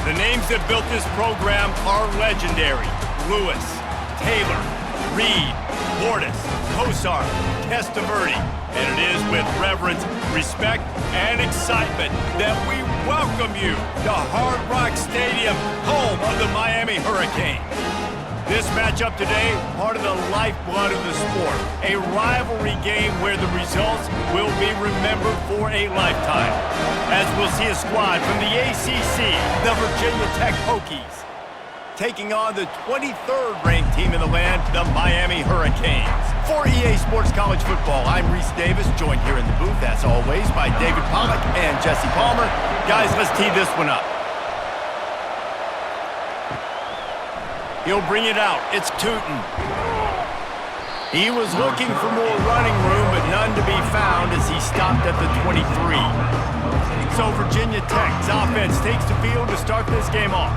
The names that built this program are legendary. Lewis, Taylor, Reed, Lourdes, Kosar, Testaverde. And it is with reverence, respect, and excitement that we welcome you to Hard Rock Stadium, home of the Miami Hurricanes. This matchup today, part of the lifeblood of the sport. A rivalry game where the results will be remembered for a lifetime. As we'll see a squad from the ACC, the Virginia Tech Hokies, taking on the 23rd ranked team in the land, the Miami Hurricanes. For EA Sports College Football, I'm Reese Davis, joined here in the booth, as always, by David Pollack and Jesse Palmer. Guys, let's tee this one up. He'll bring it out. It's Tootin. He was looking for more running room, but none to be found as he stopped at the 23. So Virginia Tech's offense takes the field to start this game off.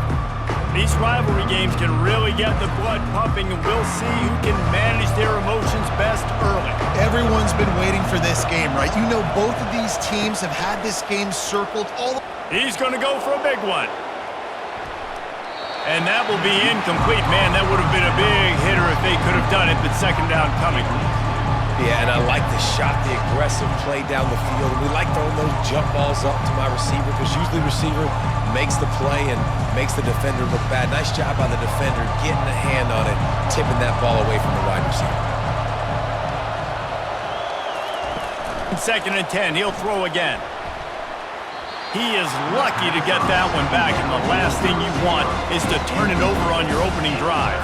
These rivalry games can really get the blood pumping, and we'll see who can manage their emotions best early. Everyone's been waiting for this game, right? You know both of these teams have had this game circled all. He's going to go for a big one. And that will be incomplete. Man, that would have been a big hitter if they could have done it, but second down coming. Yeah, and I like the shot, the aggressive play down the field. We like throwing those jump balls up to my receiver because usually the receiver makes the play and makes the defender look bad. Nice job by the defender getting a hand on it, tipping that ball away from the wide receiver. Second and 10, he'll throw again. He is lucky to get that one back, and the last thing you want is to turn it over on your opening drive.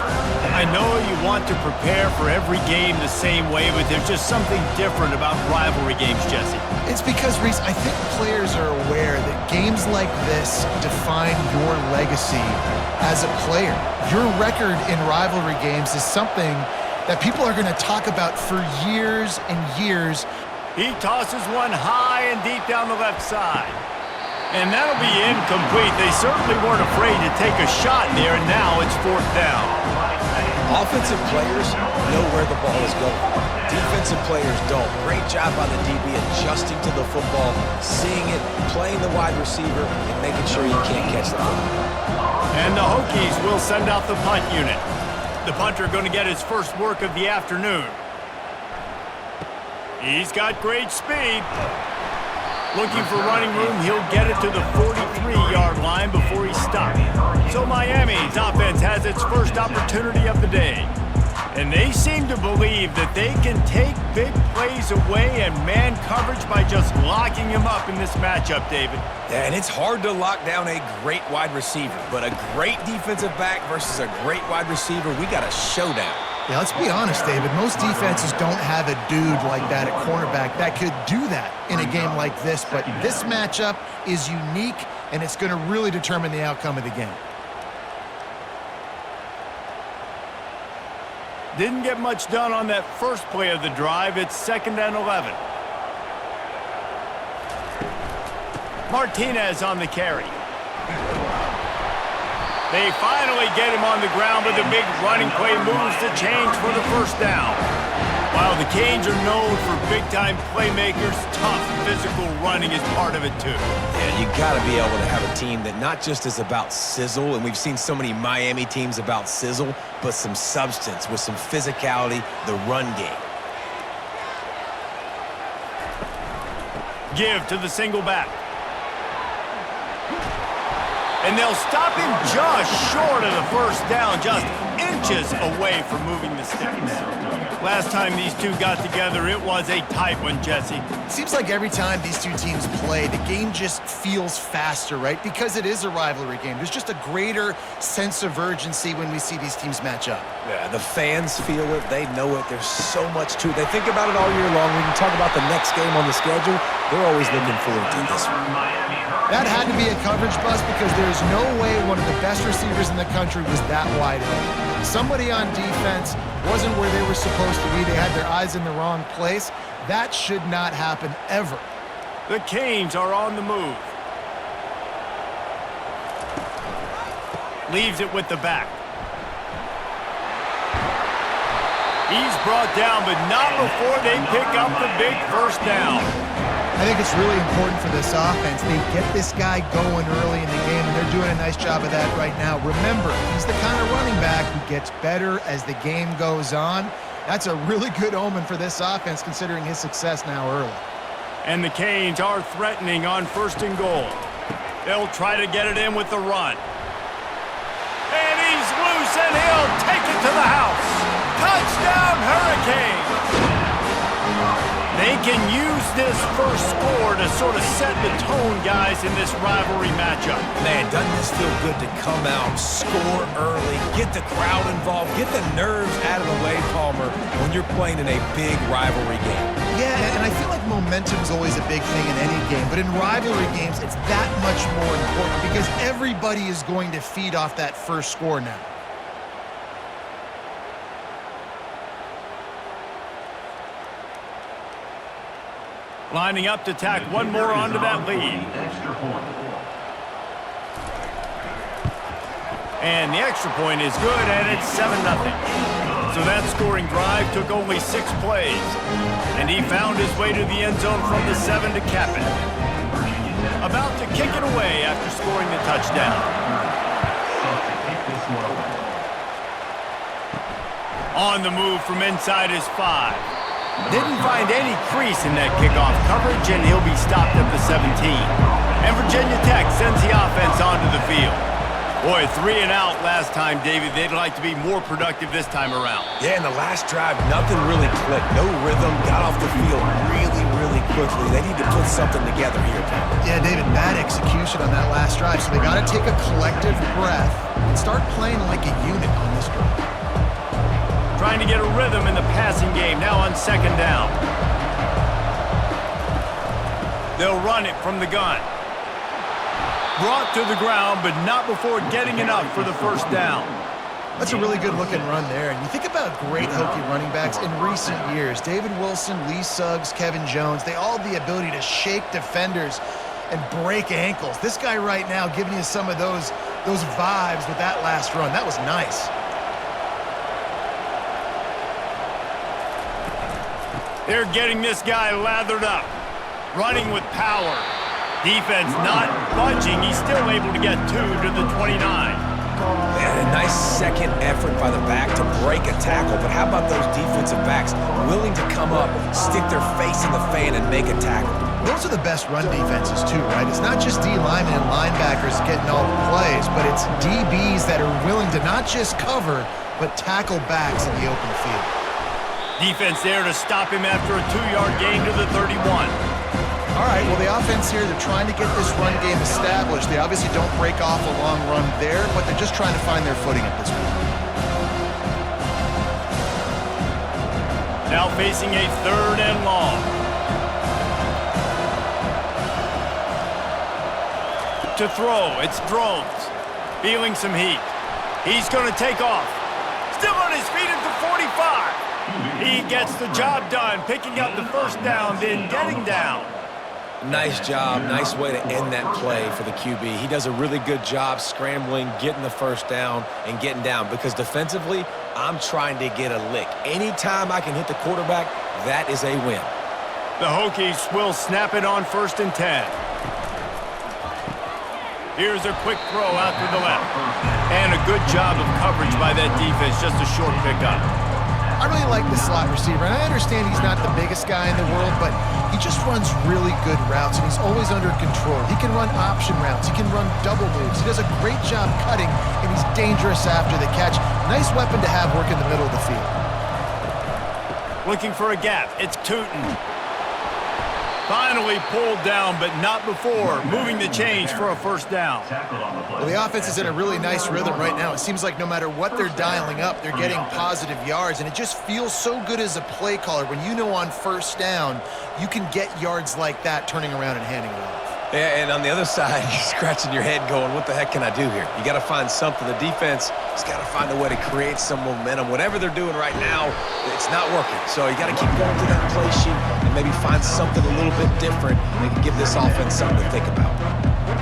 I know you want to prepare for every game the same way, but there's just something different about rivalry games, Jesse. It's because, Reese, I think players are aware that games like this define your legacy as a player. Your record in rivalry games is something that people are going to talk about for years and years. He tosses one high and deep down the left side. And that'll be incomplete. They certainly weren't afraid to take a shot there, and now it's fourth down. Offensive players know where the ball is going. Defensive players don't. Great job by the DB adjusting to the football, seeing it, playing the wide receiver, and making sure you can't catch the football. And the Hokies will send out the punt unit. The punter going to get his first work of the afternoon. He's got great speed. Looking for running room, he'll get it to the 43-yard line before he stops. So Miami's offense has its first opportunity of the day. And they seem to believe that they can take big plays away and man coverage by just locking him up in this matchup, David. Yeah, and it's hard to lock down a great wide receiver, but a great defensive back versus a great wide receiver, we got a showdown. Yeah, let's be honest, David. Most defenses don't have a dude like that at cornerback that could do that in a game like this, but this matchup is unique, and it's going to really determine the outcome of the game. Didn't get much done on that first play of the drive. It's second and 11. Martinez on the carry. They finally get him on the ground, but the big running play moves the chains for the first down. While the Canes are known for big-time playmakers, tough physical running is part of it too. Yeah, you got to be able to have a team that not just is about sizzle, and we've seen so many Miami teams about sizzle, but some substance with some physicality, the run game. Give to the single back. And they'll stop him just short of the first down, just inches away from moving the sticks. Last time these two got together, it was a tight one, Jesse. It seems like every time these two teams play, the game just feels faster, right? Because it is a rivalry game. There's just a greater sense of urgency when we see these teams match up. Yeah, the fans feel it. They know it. There's so much to it. They think about it all year long. We can talk about the next game on the schedule. They're always looking forward to this one. That had to be a coverage bust because there is no way one of the best receivers in the country was that wide open. Somebody on defense wasn't where they were supposed to be. They had their eyes in the wrong place. That should not happen ever. The Canes are on the move. Leaves it with the back. He's brought down, but not before they pick up the big first down. I think it's really important for this offense. They get this guy going early in the game, and they're doing a nice job of that right now. Remember, he's the kind of running back who gets better as the game goes on. That's a really good omen for this offense, considering his success now early. And the Canes are threatening on 1st and goal. They'll try to get it in with the run. And he's loose, and he'll take it to the house. Touchdown, Hurricanes! They can use this first score to sort of set the tone, guys, in this rivalry matchup. Man, doesn't this feel good to come out, score early, get the crowd involved, get the nerves out of the way, Palmer, when you're playing in a big rivalry game? Yeah, and I feel like momentum is always a big thing in any game, but in rivalry games, it's that much more important because everybody is going to feed off that first score now. Lining up to tack one more onto that lead. And the extra point is good, and it's 7-0. So that scoring drive took only 6 plays. And he found his way to the end zone from the 7 to cap it. About to kick it away after scoring the touchdown. On the move from inside his 5. Didn't find any crease in that kickoff coverage, and he'll be stopped at the 17. And Virginia Tech sends the offense onto the field. Boy, 3 and out last time, David. They'd like to be more productive this time around. Yeah, in the last drive, nothing really clicked. No rhythm, got off the field really quickly. They need to put something together here, Tom. Yeah, David, bad execution on that last drive, so they got to take a collective breath and start playing like a unit on this drive. Trying to get a rhythm in the passing game, now on 2nd down. They'll run it from the gun. Brought to the ground, but not before getting enough for the 1st down. That's a really good-looking run there. And you think about great Hokie running backs in recent years. David Wilson, Lee Suggs, Kevin Jones, they all have the ability to shake defenders and break ankles. This guy right now giving you some of those vibes with that last run. That was nice. They're getting this guy lathered up, running with power. Defense not budging. He's still able to get 2 to the 29. And a nice second effort by the back to break a tackle. But how about those defensive backs willing to come up, stick their face in the fan, and make a tackle? Those are the best run defenses too, right? It's not just D linemen and linebackers getting all the plays, but it's DBs that are willing to not just cover, but tackle backs in the open field. Defense there to stop him after a 2-yard gain to the 31. All right, well, the offense here, they're trying to get this run game established. They obviously don't break off a long run there, but they're just trying to find their footing at this point. Now facing a 3rd and long. To throw, it's Drones. Feeling some heat. He's going to take off. Still on his feet at the 45. He gets the job done, picking up the 1st down, then getting down. Nice job. Nice way to end that play for the QB. He does a really good job scrambling, getting the 1st down, and getting down. Because defensively, I'm trying to get a lick. Anytime I can hit the quarterback, that is a win. The Hokies will snap it on 1st and 10. Here's a quick throw out to the left. And a good job of coverage by that defense, just a short pickup. I really like the slot receiver, and I understand he's not the biggest guy in the world, but he just runs really good routes, and he's always under control. He can run option routes. He can run double moves. He does a great job cutting, and he's dangerous after the catch. Nice weapon to have work in the middle of the field. Looking for a gap. It's Tootin. Finally pulled down, but not before moving the chains for a 1st down. Well, the offense is in a really nice rhythm right now. It seems like no matter what they're dialing up, they're getting positive yards, and it just feels so good as a play caller when you know on 1st down you can get yards like that turning around and handing it off. Yeah, and on the other side, you're scratching your head going, what the heck can I do here? You got to find something. The defense has got to find a way to create some momentum. Whatever they're doing right now, it's not working. So you got to keep going to that play sheet and maybe find something a little bit different that can give this offense something to think about.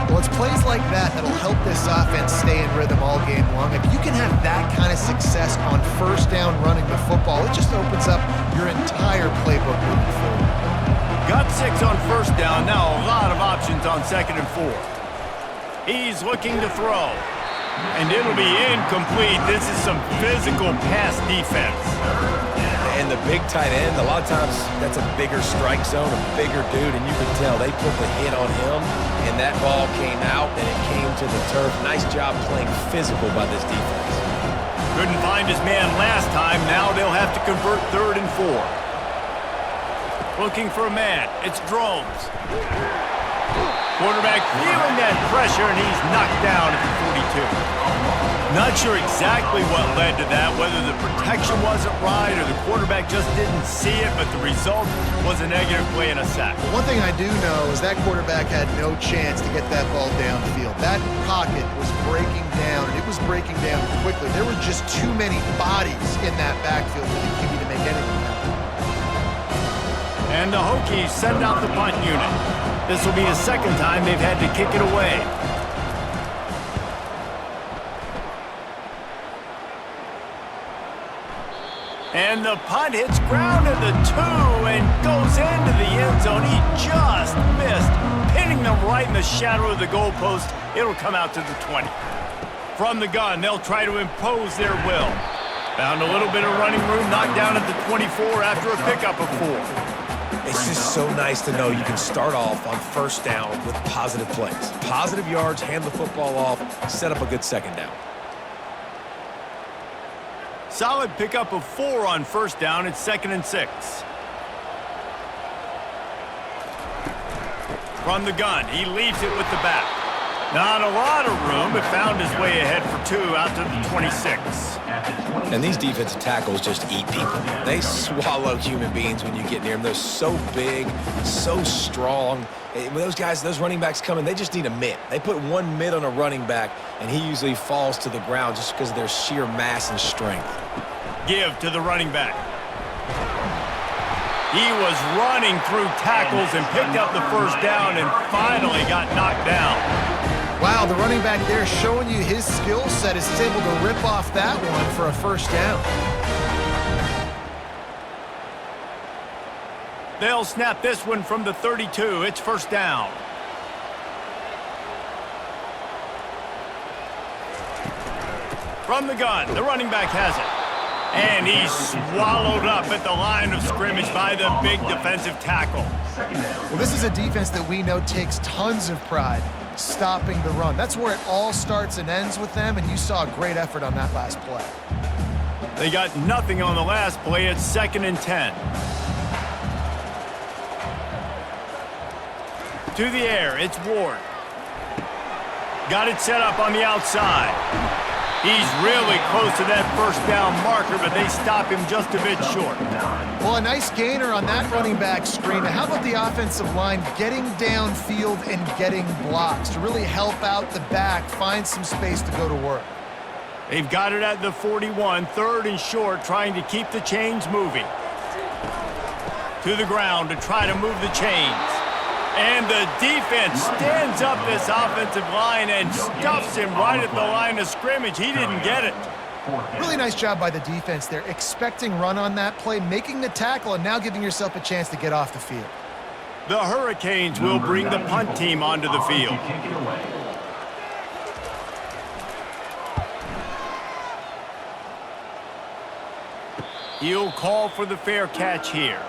Well, it's plays like that that'll help this offense stay in rhythm all game long. If you can have that kind of success on 1st down running the football, it just opens up your entire playbook moving forward. Got 6 on first down. Now a lot of options on 2nd and 4. He's looking to throw. And it'll be incomplete. This is some physical pass defense. And the big tight end, a lot of times that's a bigger strike zone, a bigger dude, and you can tell they put the hit on him, and that ball came out, and it came to the turf. Nice job playing physical by this defense. Couldn't find his man last time. Now they'll have to convert 3rd and 4. Looking for a man. It's Drones. Quarterback feeling that pressure, and he's knocked down at the 42. Not sure exactly what led to that, whether the protection wasn't right or the quarterback just didn't see it, but the result was a negative play and a sack. One thing I do know is that quarterback had no chance to get that ball downfield. That pocket was breaking down, and it was breaking down quickly. There were just too many bodies in that backfield for the QB to make anything happen. And the Hokies send out the punt unit. This will be the 2nd time they've had to kick it away. And the punt hits ground at the 2 and goes into the end zone. He just missed, pinning them right in the shadow of the goalpost. It'll come out to the 20. From the gun, they'll try to impose their will. Found a little bit of running room, knocked down at the 24 after a pickup of 4. It's just so nice to know you can start off on first down with positive plays. Positive yards, hand the football off, set up a good 2nd down. Solid pickup of 4 on first down. It's 2nd and 6. From the gun, he leaves it with the back. Not a lot of room, but found his way ahead for 2 out to the 26. And these defensive tackles just eat people. They swallow human beings when you get near them. They're so big, so strong. When those guys, those running backs come in, they just need a mitt. They put one mitt on a running back, and he usually falls to the ground just because of their sheer mass and strength. Give to the running back. He was running through tackles and picked up the first down and finally got knocked down. Wow, the running back there showing you his skill set is able to rip off that one for a first down. They'll snap this one from the 32. It's first down. From the gun, the running back has it. And he's swallowed up at the line of scrimmage by the big defensive tackle. Well, this is a defense that we know takes tons of pride stopping the run. That's where it all starts and ends with them, and you saw a great effort on that last play. They got nothing on the last play. It's 2nd and 10. To the air, it's Ward. Got it set up on the outside. He's really close to that first down marker, but they stop him just a bit short. Well, a nice gainer on that running back screen. How about the offensive line getting downfield and getting blocks to really help out the back, find some space to go to work? They've got it at the 41, 3rd and short, trying to keep the chains moving. To the ground to try to move the chains. And the defense stands up this offensive line and stuffs him right at the line of scrimmage. He didn't get it. Really nice job by the defense there, expecting run on that play, making the tackle, and now giving yourself a chance to get off the field. The Hurricanes will bring the punt team onto the field. He'll call for the fair catch here.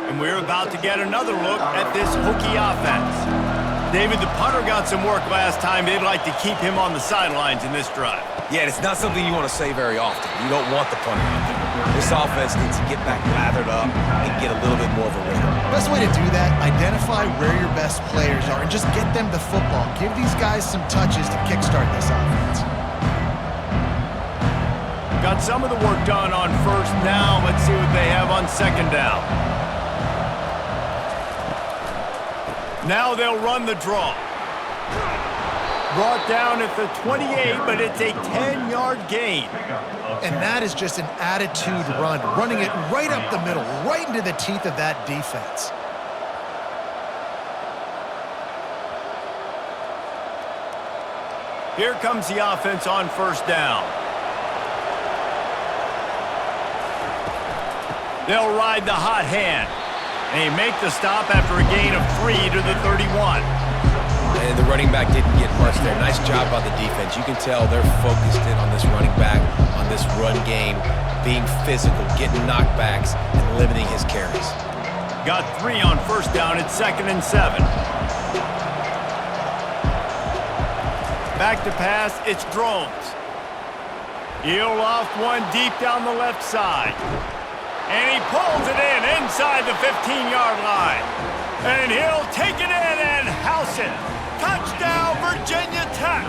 And we're about to get another look at this Hokie offense. David, the punter got some work last time. They'd like to keep him on the sidelines in this drive. Yeah, it's not something you want to say very often. You don't want the punter out there. This offense needs to get back lathered up and get a little bit more of a rhythm. Best way to do that, identify where your best players are and just get them the football. Give these guys some touches to kickstart this offense. Got some of the work done on first. Now let's see what they have on 2nd down. Now they'll run the draw. Brought down at the 28, but it's a 10-yard gain. And that is just an attitude run, running it right up the middle, right into the teeth of that defense. Here comes the offense on first down. They'll ride the hot hand. They make the stop after a gain of 3 to the 31. And the running back didn't get much there. Nice job by the defense. You can tell they're focused in on this running back, on this run game, being physical, getting knockbacks, and limiting his carries. Got 3 on first down. It's 2nd and 7. Back to pass. It's Drones. He'll loft one deep down the left side. And he pulls it in inside the 15-yard line. And he'll take it in and house it. Touchdown, Virginia Tech.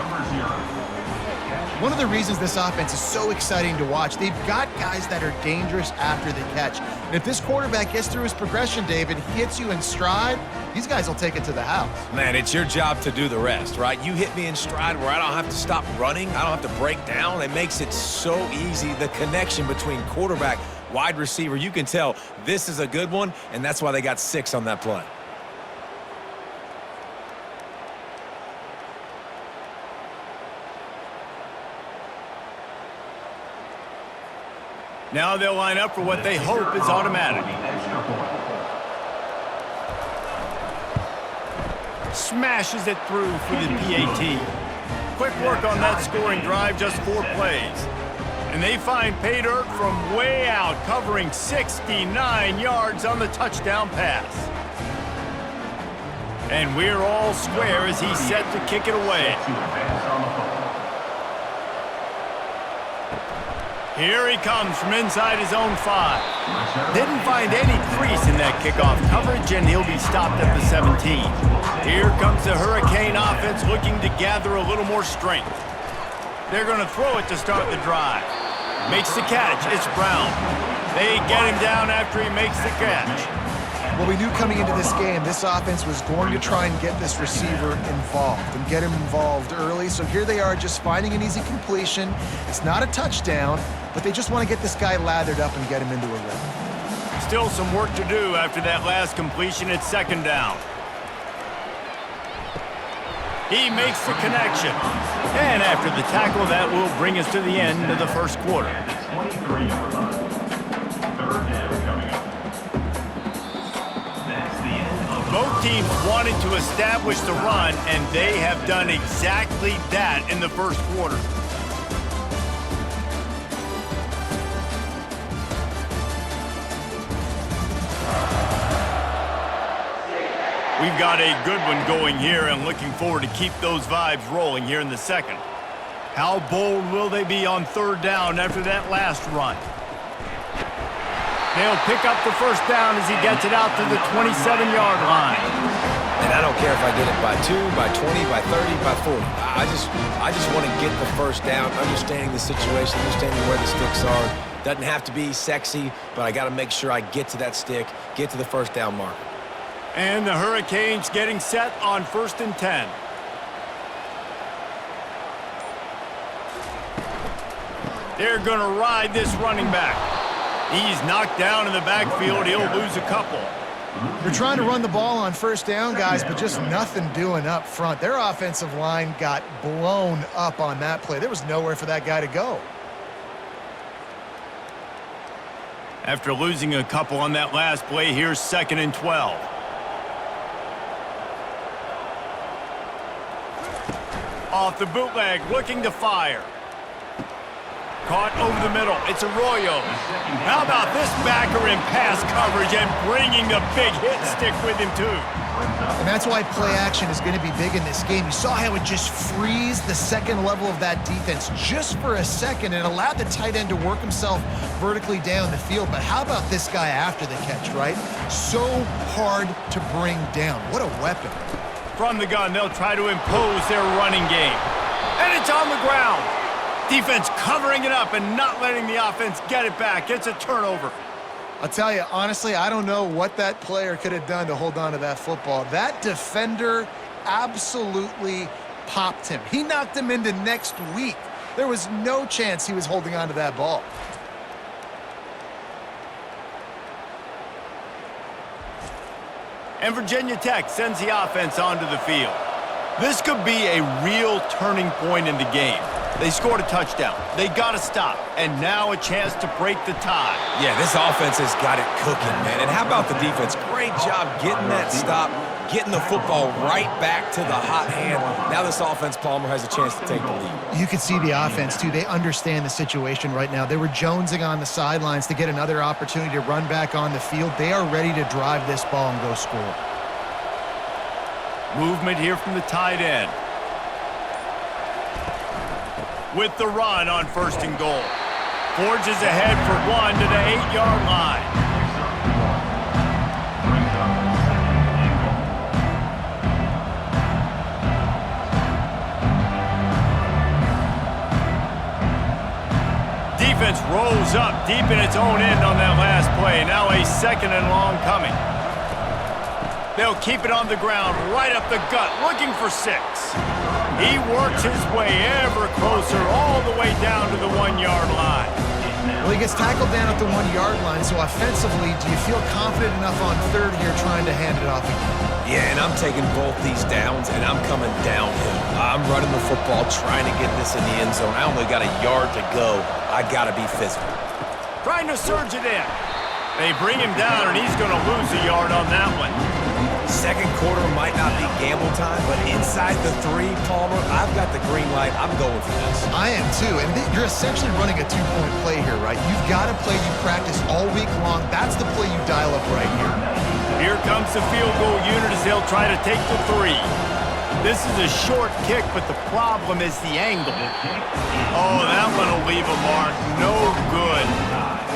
One of the reasons this offense is so exciting to watch, they've got guys that are dangerous after the catch. And if this quarterback gets through his progression, David, hits you in stride, these guys will take it to the house. Man, it's your job to do the rest, right? You hit me in stride where I don't have to stop running. I don't have to break down. It makes it so easy. The connection between quarterback, wide receiver, you can tell this is a good one, and that's why they got 6 on that play. Now they'll line up for what they hope is automatic. Smashes it through for the PAT. Quick work on that scoring drive, just 4 plays. And they find pay dirt from way out, covering 69 yards on the touchdown pass. And we're all square as he's set to kick it away. Here he comes from inside his own 5. Didn't find any crease in that kickoff coverage, and he'll be stopped at the 17. Here comes the Hurricane offense looking to gather a little more strength. They're going to throw it to start the drive. Makes the catch. It's Brown. They get him down after he makes the catch. Well, we knew coming into this game, this offense was going to try and get this receiver involved and get him involved early. So here they are just finding an easy completion. It's not a touchdown, but they just want to get this guy lathered up and get him into a rhythm. Still some work to do after that last completion. It's 2nd down. He makes the connection. And after the tackle, that will bring us to the end of the first quarter. Both teams wanted to establish the run, and they have done exactly that in the first quarter. We've got a good one going here and looking forward to keep those vibes rolling here in the second. How bold will they be on 3rd down after that last run? They'll pick up the first down as he gets it out to the 27-yard line. And I don't care if I get it by 2, by 20, by 30, by 40. I just want to get the first down, understanding the situation, understanding where the sticks are. Doesn't have to be sexy, but I got to make sure I get to that stick, get to the first down marker. And the Hurricanes getting set on 1st and 10. They're going to ride this running back. He's knocked down in the backfield. He'll lose a couple. They're trying to run the ball on 1st down, guys, but just nothing doing up front. Their offensive line got blown up on that play. There was nowhere for that guy to go. After losing a couple on that last play, here's 2nd and 12. Off the bootleg, looking to fire. Caught over the middle. It's Arroyo. How about this backer in pass coverage and bringing the big hit stick with him, too? And that's why play action is going to be big in this game. You saw how it just frees the second level of that defense just for a second and allowed the tight end to work himself vertically down the field. But how about this guy after the catch, right? So hard to bring down. What a weapon. From the gun, they'll try to impose their running game. And it's on the ground. Defense covering it up and not letting the offense get it back. It's a turnover. I'll tell you, honestly, I don't know what that player could have done to hold on to that football. That defender absolutely popped him. He knocked him into next week. There was no chance he was holding on to that ball. And Virginia Tech sends the offense onto the field. This could be a real turning point in the game. They scored a touchdown. They got to stop. And now a chance to break the tie. Yeah, this offense has got it cooking, man. And how about the defense? Great job getting that stop, getting the football right back to the hot hand. Now this offense, Palmer, has a chance to take the lead. You can see the offense, too. They understand the situation right now. They were jonesing on the sidelines to get another opportunity to run back on the field. They are ready to drive this ball and go score. Movement here from the tight end. With the run on 1st and goal. Forges ahead for 1 to the 8-yard line. Defense rolls up deep in its own end on that last play. Now a 2nd and long coming. They'll keep it on the ground, right up the gut, looking for 6. He works his way ever closer, all the way down to the 1-yard line. Well, he gets tackled down at the 1-yard line, so offensively, do you feel confident enough on 3rd here trying to hand it off again? Yeah, and I'm taking both these downs, and I'm coming downhill. I'm running the football, trying to get this in the end zone. I only got a yard to go. I got to be physical. Trying to surge it in. They bring him down, and he's going to lose a yard on that one. 2nd quarter might not be gamble time, but inside the 3, Palmer, I've got the green light. I'm going for this. I am too, and you're essentially running a 2-point play here, right? You've got a play you practice all week long. That's the play you dial up right here. Here comes the field goal unit as they'll try to take the 3. This is a short kick, but the problem is the angle. Oh, that one will leave a mark. No good.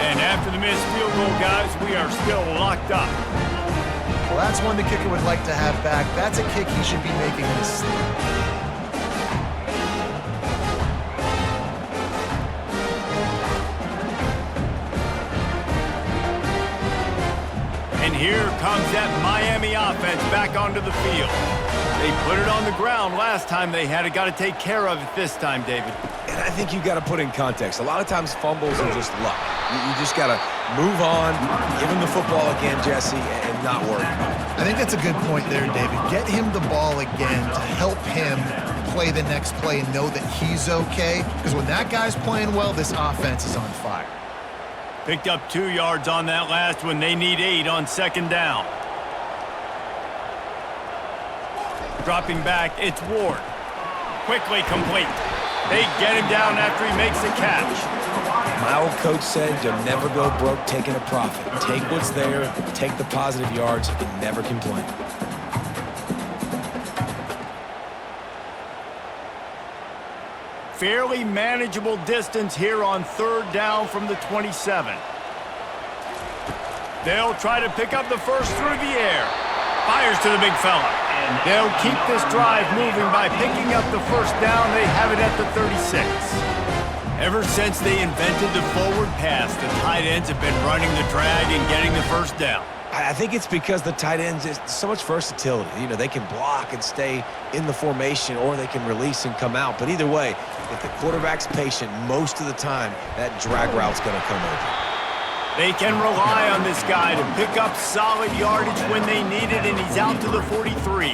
And after the missed field goal, guys, we are still locked up. Well, that's one the kicker would like to have back. That's a kick he should be making in his sleep. And here comes that Miami offense back onto the field. They put it on the ground last time they had it. Got to take care of it this time, David. And I think you got to put in context. A lot of times fumbles are just luck. You just got to move on, give him the football again, Jesse, and not worry about it. I think that's a good point there, David. Get him the ball again to help him play the next play and know that he's okay. Because when that guy's playing well, this offense is on fire. Picked up 2 yards on that last one. They need 8 on 2nd down. Dropping back, it's Ward. Quickly complete. They get him down after he makes the catch. My old coach said you'll never go broke taking a profit. Take what's there, take the positive yards, and never complain. Fairly manageable distance here on 3rd down from the 27. They'll try to pick up the first through the air. Fires to the big fella. They'll keep this drive moving by picking up the first down. They have it at the 36. Ever since they invented the forward pass, the tight ends have been running the drag and getting the first down. I think it's because the tight ends is so much versatility. You know, they can block and stay in the formation, or they can release and come out. But either way, if the quarterback's patient, most of the time, that drag route's going to come over. They can rely on this guy to pick up solid yardage when they need it, and he's out to the 43.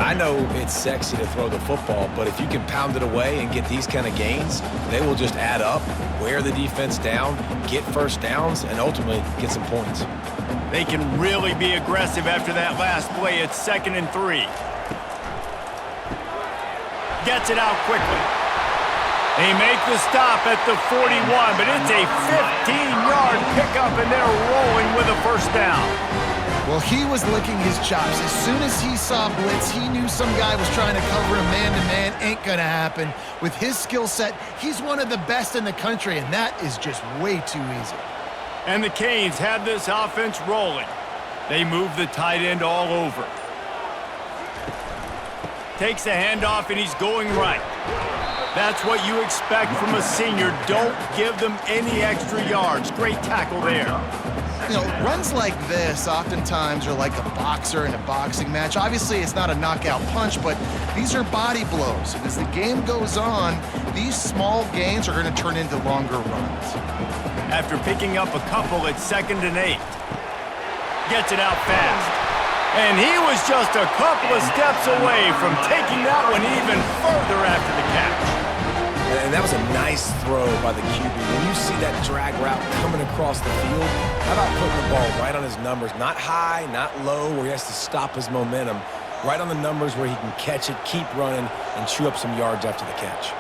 I know it's sexy to throw the football, but if you can pound it away and get these kind of gains, they will just add up, wear the defense down, get first downs, and ultimately get some points. They can really be aggressive after that last play. It's 2nd and 3. Gets it out quickly. They make the stop at the 41, but it's a 15-yard pickup, and they're rolling with a first down. Well, he was licking his chops. As soon as he saw blitz, he knew some guy was trying to cover him man-to-man. Ain't gonna happen. With his skill set, he's one of the best in the country, and that is just way too easy. And the Canes have this offense rolling. They move the tight end all over. Takes the handoff, and he's going right. That's what you expect from a senior. Don't give them any extra yards. Great tackle there. You know, runs like this oftentimes are like a boxer in a boxing match. Obviously, it's not a knockout punch, but these are body blows. And as the game goes on, these small gains are going to turn into longer runs. After picking up a couple, it's 2nd and 8. Gets it out fast. And he was just a couple of steps away from taking that one even further after the catch. And that was a nice throw by the QB. When you see that drag route coming across the field, how about putting the ball right on his numbers? Not high, not low, where he has to stop his momentum. Right on the numbers where he can catch it, keep running, and chew up some yards after the catch.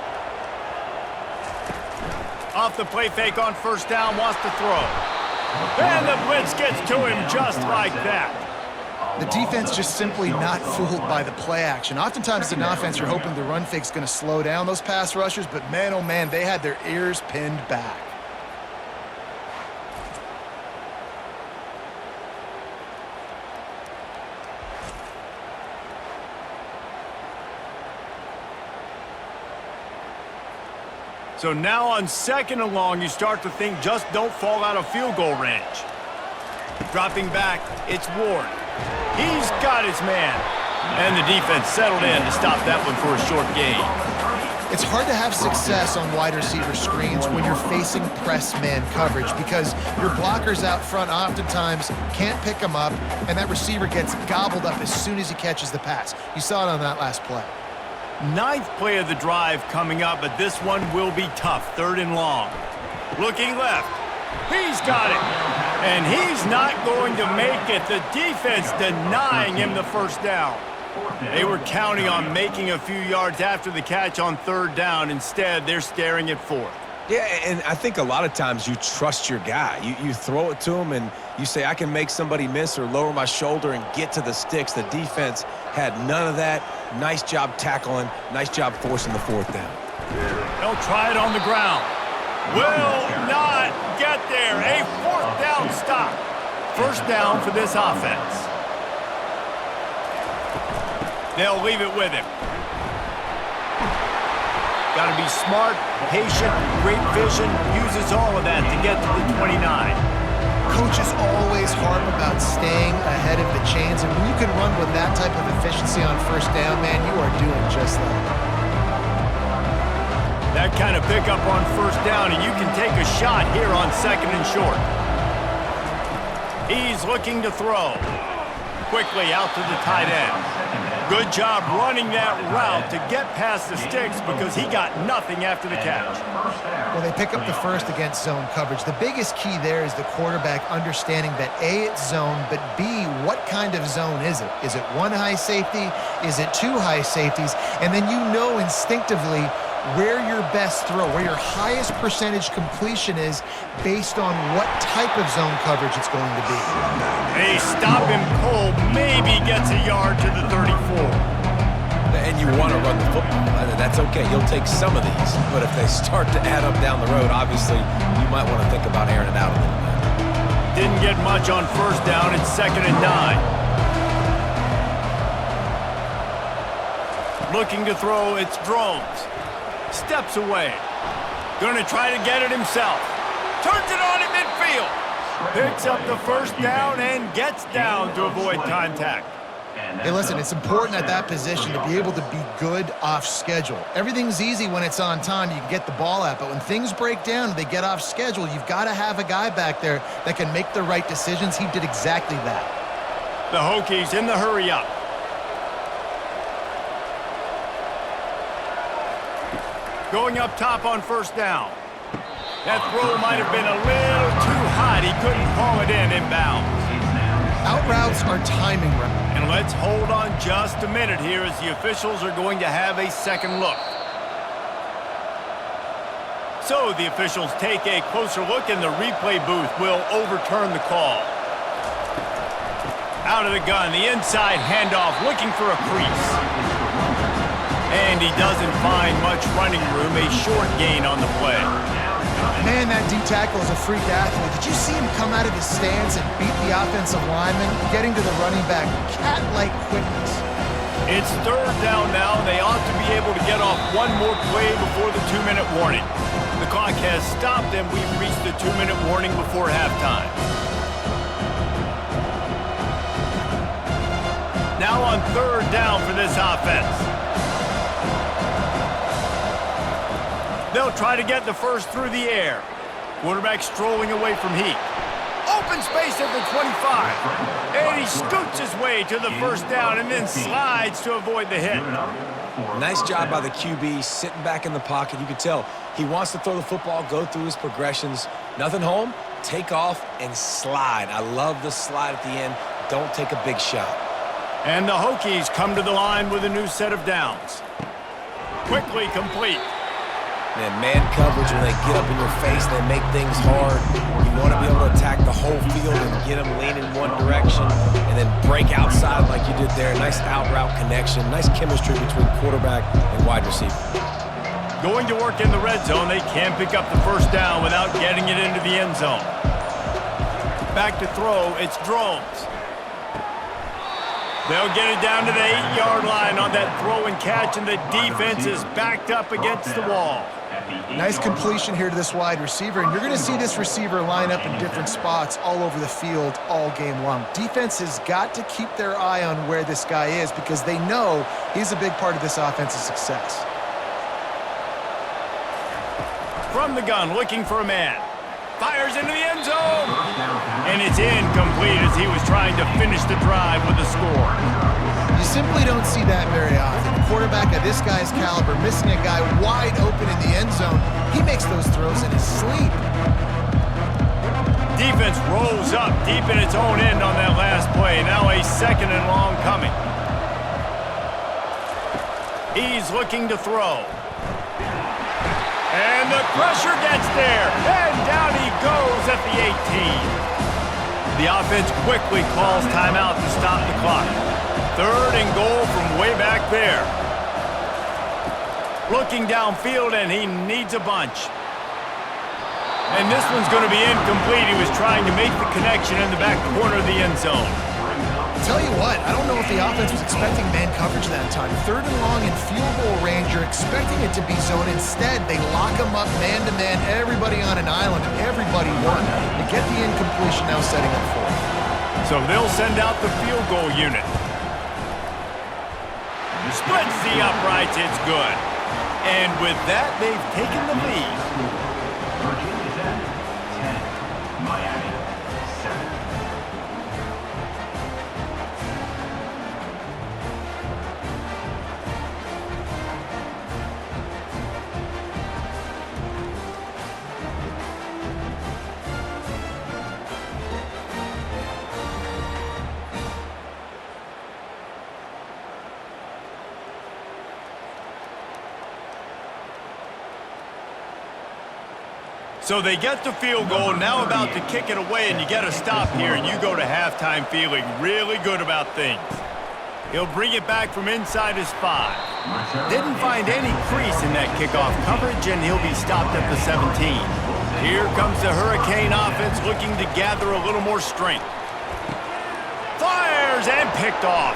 Off the play fake on first down, wants to throw. And the blitz gets to him just like that. The defense just simply not fooled by the play action. Oftentimes as an offense, you're hoping the run fake's going to slow down those pass rushers, but man, oh man, they had their ears pinned back. So now on 2nd and long, you start to think just don't fall out of field goal range. Dropping back, it's Ward. He's got his man. And the defense settled in to stop that one for a short gain. It's hard to have success on wide receiver screens when you're facing press man coverage because your blockers out front oftentimes can't pick them up, and that receiver gets gobbled up as soon as he catches the pass. You saw it on that last play. 9th play of the drive coming up, but this one will be tough. 3rd and long. Looking left. He's got it. And he's not going to make it. The defense denying him the first down. They were counting on making a few yards after the catch on 3rd down. Instead, they're staring at 4th. Yeah, and I think a lot of times you trust your guy. You throw it to him and you say, I can make somebody miss or lower my shoulder and get to the sticks. The defense had none of that. Nice job tackling. Nice job forcing the 4th down. They'll try it on the ground. Will not get there. A 4th down stop. First down for this offense. They'll leave it with him. Got to be smart, patient, great vision, uses all of that to get to the 29. Coaches always harp about staying ahead of the chains, and when you can run with that type of efficiency on first down, man, you are doing just that. That kind of pickup on first down, and you can take a shot here on 2nd and short. He's looking to throw. Quickly out to the tight end. Good job running that route to get past the sticks because he got nothing after the catch. Well, they pick up the first against zone coverage. The biggest key there is the quarterback understanding that A, it's zone, but B, what kind of zone is it? Is it one high safety? Is it two high safeties? And then you know instinctively where your best throw, where your highest percentage completion is based on what type of zone coverage it's going to be. They stop him cold, maybe gets a yard to the 34. And you want to run the football. That's okay. You'll take some of these. But if they start to add up down the road, obviously, you might want to think about airing it out a little bit. Didn't get much on first down. It's 2nd and 9. Looking to throw, it's Drones. Steps away. Gonna try to get it himself. Turns it on at midfield. Picks up the first down and gets down to avoid contact. Hey, listen, it's important at that position to be able to be good off schedule. Everything's easy when it's on time. You can get the ball out. But when things break down and they get off schedule, you've got to have a guy back there that can make the right decisions. He did exactly that. The Hokies in the hurry up. Going up top on first down. That throw might have been a little too hot. He couldn't haul it in inbounds. Out routes are timing routes. And let's hold on just a minute here as the officials are going to have a second look. So the officials take a closer look and the replay booth will overturn the call. Out of the gun, the inside handoff looking for a crease. And he doesn't find much running room, a short gain on the play. Man, that D tackle is a freak athlete. Did you see him come out of his stance and beat the offensive lineman, getting to the running back? Cat-like quickness. It's 3rd down now. They ought to be able to get off one more play before the 2-minute warning. The clock has stopped and we've reached the 2-minute warning before halftime. Now on 3rd down for this offense. They'll try to get the first through the air. Quarterback strolling away from heat. Open space at the 25. And he scoots his way to the first down and then slides to avoid the hit. Nice job by the QB, sitting back in the pocket. You can tell he wants to throw the football, go through his progressions. Nothing home, take off, and slide. I love the slide at the end. Don't take a big shot. And the Hokies come to the line with a new set of downs. Quickly complete. Man coverage, when they get up in your face, they make things hard. You want to be able to attack the whole field and get them leaning one direction and then break outside like you did there. Nice out-route connection, nice chemistry between quarterback and wide receiver. Going to work in the red zone, they can't pick up the first down without getting it into the end zone. Back to throw, it's Drones. They'll get it down to the 8-yard line on that throw and catch, and the defense is backed up against the wall. Nice completion here to this wide receiver, and you're going to see this receiver line up in different spots all over the field all game long. Defense has got to keep their eye on where this guy is because they know he's a big part of this offense's success. From the gun, looking for a man. Fires into the end zone. And it's incomplete as he was trying to finish the drive with a score. You simply don't see that very often. A quarterback of this guy's caliber missing a guy wide open in the end zone. He makes those throws in his sleep. Defense rolls up deep in its own end on that last play. Now a second and long coming. He's looking to throw. And the pressure gets there. And down he goes at the 18. The offense quickly calls timeout to stop the clock. 3rd and goal from way back there. Looking downfield, and he needs a bunch. And this one's going to be incomplete. He was trying to make the connection in the back corner of the end zone. Tell you what, I don't know if the offense was expecting man coverage that time. 3rd and long in field goal range, you're expecting it to be zone. Instead, they lock them up man-to-man, everybody on an island, and everybody won. They get the incompletion, now setting up 4th. So they'll send out the field goal unit. Splits the uprights, it's good. And with that, they've taken the lead. Virginia Tech, 10. Miami, 7. So they get the field goal, now about to kick it away, and you get a stop here, and you go to halftime feeling really good about things. He'll bring it back from inside his 5. Didn't find any crease in that kickoff coverage, and he'll be stopped at the 17. Here comes the Hurricane offense looking to gather a little more strength. Fires and picked off.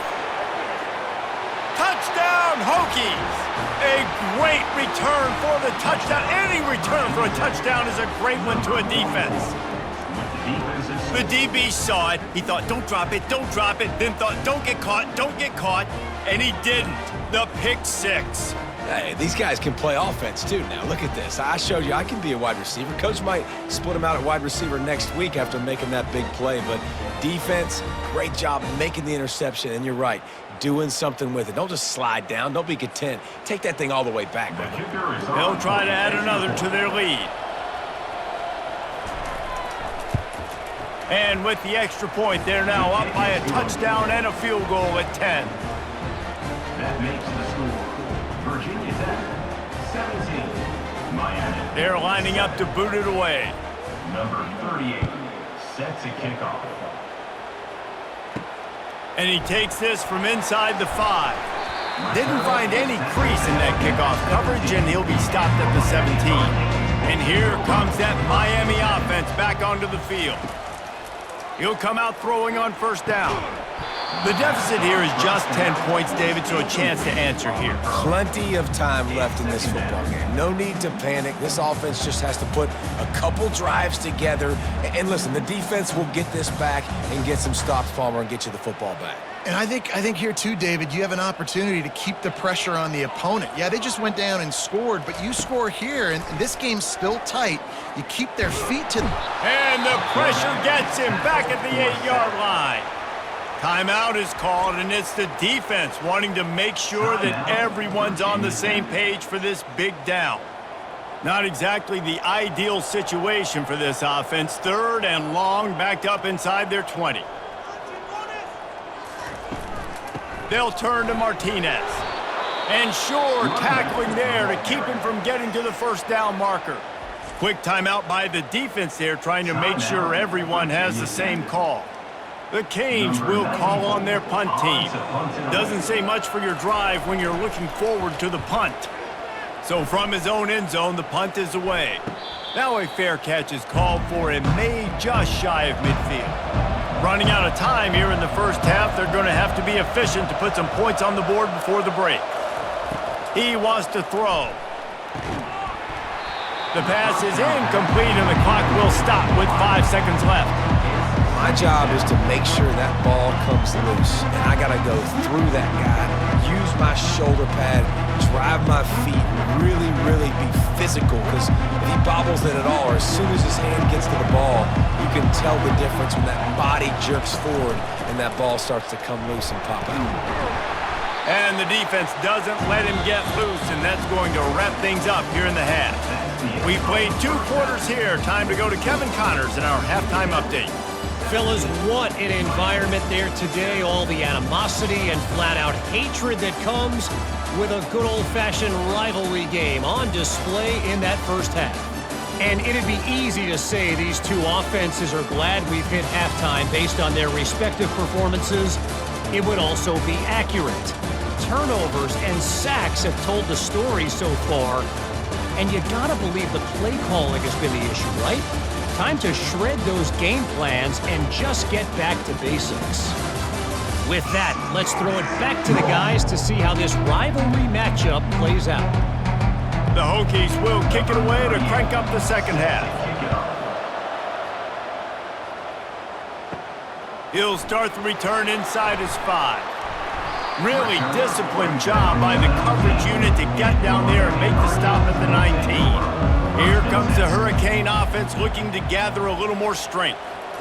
Touchdown, Hokies! A great return for the touchdown. Any return for a touchdown is a great one to a defense. The DB saw it. He thought, don't drop it, then thought, don't get caught, and he didn't. The pick 6. Hey, these guys can play offense too now. Look at this. I showed you I can be a wide receiver. Coach might split him out at wide receiver next week after making that big play, but defense, great job making the interception, and you're right, doing something with it. Don't just slide down. Don't be content. Take that thing all the way back. They'll try to add another to their lead. And with the extra point, they're now up by a touchdown and a field goal at 10. That makes the score. Virginia Tech, 17. Miami. They're lining up to boot it away. Number 38 sets a kickoff. And he takes this from inside the 5. Didn't find any crease in that kickoff coverage, and he'll be stopped at the 17. And here comes that Miami offense back onto the field. He'll come out throwing on first down. The deficit here is just 10 points, David, so a chance to answer here. Plenty of time left in this football game. No need to panic. This offense just has to put a couple drives together. And listen, the defense will get this back and get some stops, Palmer, and get you the football back. And I think here too, David, you have an opportunity to keep the pressure on the opponent. Yeah, they just went down and scored, but you score here, and this game's still tight. You keep their feet to... And the pressure gets him back at the 8-yard line. Timeout is called, and it's the defense wanting to make sure that everyone's on the same page for this big down. Not exactly the ideal situation for this offense. 3rd and long, backed up inside their 20. They'll turn to Martinez. And sure, tackling there to keep him from getting to the first down marker. Quick timeout by the defense there, trying to make sure everyone has the same call. The Canes will call on their punt team. Doesn't say much for your drive when you're looking forward to the punt. So from his own end zone, the punt is away. Now a fair catch is called for and made just shy of midfield. Running out of time here in the first half, they're going to have to be efficient to put some points on the board before the break. He wants to throw. The pass is incomplete and the clock will stop with 5 seconds left. My job is to make sure that ball comes loose, and I got to go through that guy, use my shoulder pad, drive my feet, really, really be physical, because if he bobbles it at all, or as soon as his hand gets to the ball, you can tell the difference when that body jerks forward and that ball starts to come loose and pop out. And the defense doesn't let him get loose, and that's going to wrap things up here in the half. We've played 2 quarters here. Time to go to Kevin Connors in our halftime update. Fellas, what an environment there today. All the animosity and flat-out hatred that comes with a good old-fashioned rivalry game on display in that first half. And it'd be easy to say these two offenses are glad we've hit halftime based on their respective performances. It would also be accurate. Turnovers and sacks have told the story so far. And you gotta believe the play calling has been the issue, right? Time to shred those game plans and just get back to basics. With that, let's throw it back to the guys to see how this rivalry matchup plays out. The Hokies will kick it away to crank up the second half. He'll start the return inside his 5. Really disciplined job by the coverage unit to get down there and make the stop at the 19. Here comes the Hurricane offense looking to gather a little more strength.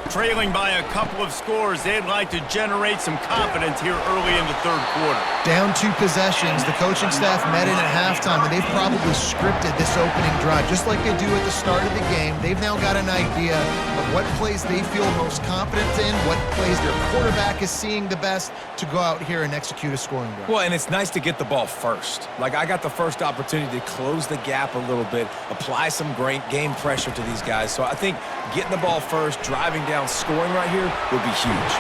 Trailing by a couple of scores, they'd like to generate some confidence here early in the 3rd quarter. Down 2 possessions, the coaching staff met in at halftime, and they've probably scripted this opening drive. Just like they do at the start of the game, they've now got an idea of what plays they feel most confident in, what plays their quarterback is seeing the best to go out here and execute a scoring drive. Well, and it's nice to get the ball first. Like, I got the first opportunity to close the gap a little bit, apply some great game pressure to these guys. So I think getting the ball first, driving down, scoring right here would be huge.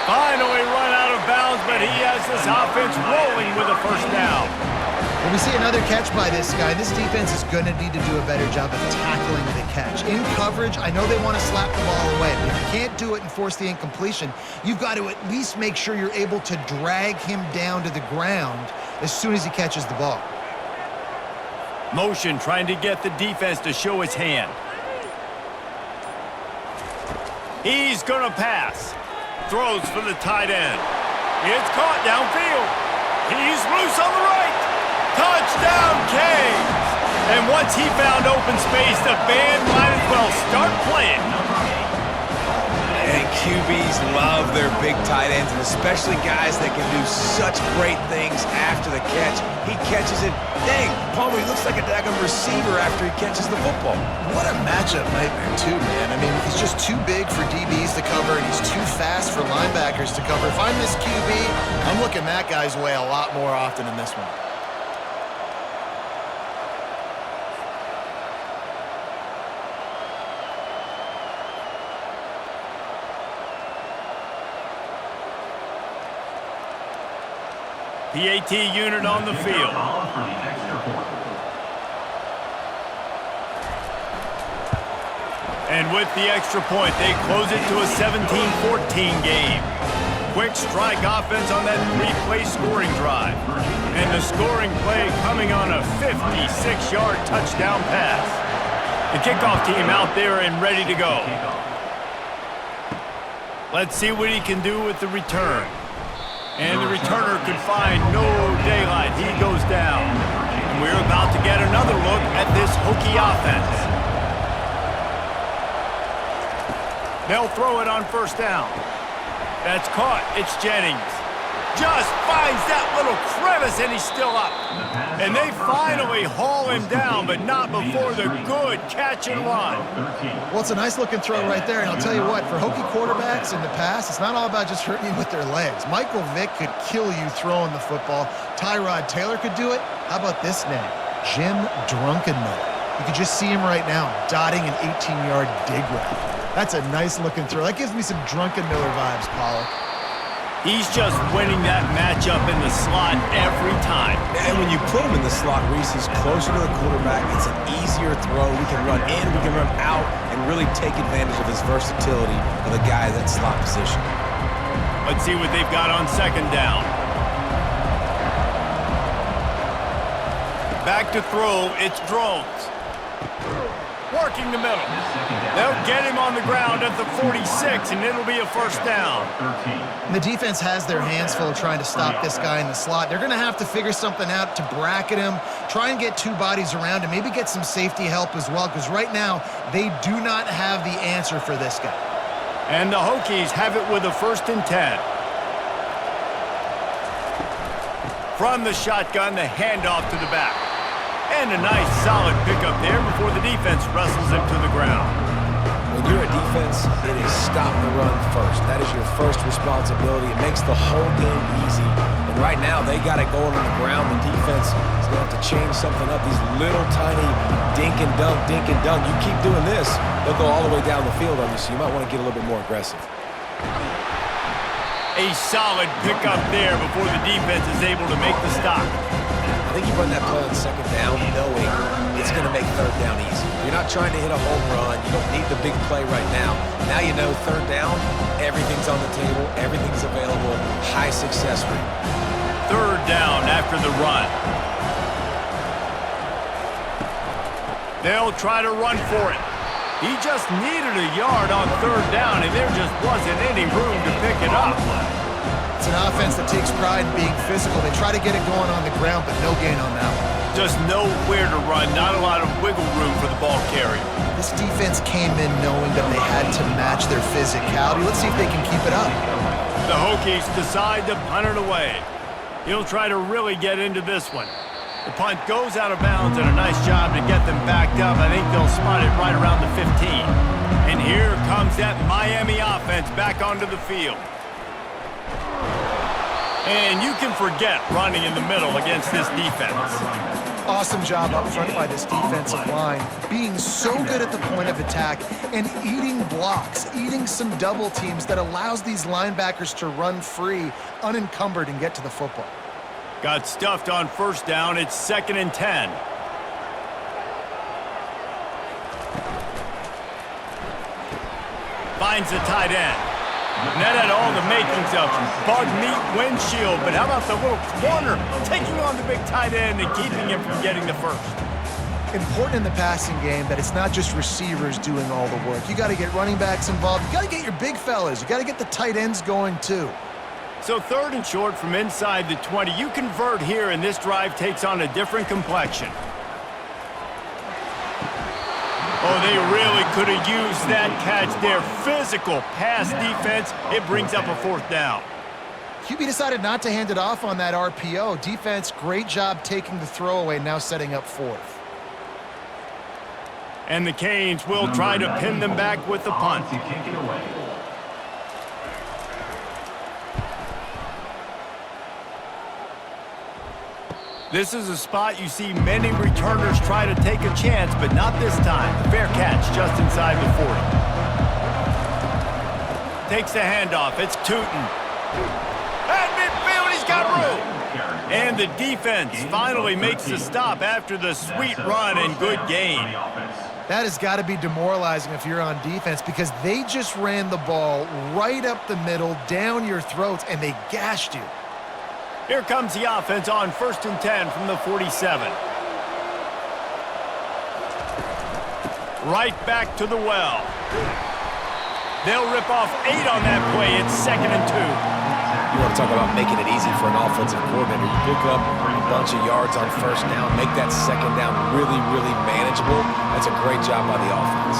Finally run out of bounds, but he has this offense rolling with a first down. When we see another catch by this guy, this defense is going to need to do a better job of tackling the catch. In coverage, I know they want to slap the ball away, but if you can't do it and force the incompletion, you've got to at least make sure you're able to drag him down to the ground as soon as he catches the ball. Motion trying to get the defense to show his hand. He's going to pass. Throws for the tight end. It's caught downfield. He's loose on the right. Touchdown, Canes. And once he found open space, the band might as well start playing. And QBs love their big tight ends, and especially guys that can do such great things after the catch. He catches it. Dang, Palmer, he looks like a daggone receiver after he catches the football. What a matchup nightmare, too, man. I mean, he's just too big for DBs to cover, and he's too fast for linebackers to cover. If I'm this QB, I'm looking that guy's way a lot more often in this one. PAT unit on the field. And with the extra point, they close it to a 17-14 game. quick strike offense on that three-play scoring drive. And the scoring play coming on a 56-yard touchdown pass. The kickoff team out there and ready to go. Let's see what he can do with the return. And the returner could find no daylight. He goes down. And we're about to get another look at this Hokie offense. They'll throw it on first down. That's caught. It's Jennings. Just finds that little crevice, and he's still up. And they finally haul him down, but not before the good catch and run. Well, it's a nice-looking throw right there, and I'll tell you what, for Hokie quarterbacks in the past, it's not all about just hurting you with their legs. Michael Vick could kill you throwing the football. Tyrod Taylor could do it. How about this name? Jim Drunkenmiller. You could just see him right now, dotting an 18-yard dig route. That's a nice-looking throw. That gives me some Drunkenmiller vibes, Pollock. He's just winning that matchup in the slot every time. And when you put him in the slot, Reese, he's closer to the quarterback. It's an easier throw. We can run in, we can run out, and really take advantage of his versatility of the guy in that slot position. Let's see what they've got on second down. Back to throw, it's Drones. Working the middle. They'll get him on the ground at the 46, and it'll be a first down. And the defense has their hands full trying to stop this guy in the slot. They're going to have to figure something out to bracket him, try and get two bodies around him, maybe get some safety help as well, because right now they do not have the answer for this guy. And the Hokies have it with a 1st and 10. From the shotgun, the handoff to the back. And a nice solid pickup there before the defense wrestles him to the ground. When you're a defense, it is stop the run first. That is your first responsibility. It makes the whole game easy. And right now, they got it going on the ground. The defense is going to have to change something up. These little tiny dink and dunk, dink and dunk. You keep doing this, they'll go all the way down the field on you, so you might want to get a little bit more aggressive. A solid pickup there before the defense is able to make the stop. I think you run that play on second down knowing it's going to make third down easy. You're not trying to hit a home run. You don't need the big play right now. Now you know third down, everything's on the table, everything's available, high success rate. Third down after the run. They'll try to run for it. He just needed a yard on third down, and there just wasn't any room to pick it up. It's an offense that takes pride in being physical. They try to get it going on the ground, but no gain on that one. Just nowhere to run, not a lot of wiggle room for the ball carrier. This defense came in knowing that they had to match their physicality. Let's see if they can keep it up. The Hokies decide to punt it away. He'll try to really get into this one. The punt goes out of bounds, and a nice job to get them backed up. I think they'll spot it right around the 15. And here comes that Miami offense back onto the field. And you can forget running in the middle against this defense. Awesome job up front by this defensive line, being so good at the point of attack and eating blocks, eating some double teams that allows these linebackers to run free, unencumbered, and get to the football. Got stuffed on first down. It's 2nd and 10. Finds the tight end. And that had all the makings of bug meat windshield, but how about the little corner taking on the big tight end and keeping him from getting the first? Important in the passing game that it's not just receivers doing all the work. You got to get running backs involved. You got to get your big fellas. You got to get the tight ends going too. So 3rd and short from inside the 20. You convert here, and this drive takes on a different complexion. Oh, they really could have used that catch there. Physical pass defense. It brings up a 4th down. QB decided not to hand it off on that RPO. Defense, great job taking the throwaway, now setting up 4th. And the Canes will try to pin them back with the punt. To kick it away. This is a spot you see many returners try to take a chance, but not this time. The fair catch just inside the 40. Takes the handoff. It's Tootin. At midfield, he's got room. And the defense finally makes the stop after the sweet run and good gain. That has got to be demoralizing if you're on defense because they just ran the ball right up the middle, down your throats, and they gashed you. Here comes the offense on 1st and 10 from the 47. Right back to the well. They'll rip off 8 on that play. It's 2nd and 2. You want to talk about making it easy for an offensive coordinator. You pick up a bunch of yards on 1st down, make that 2nd down really, really manageable. That's a great job by the offense.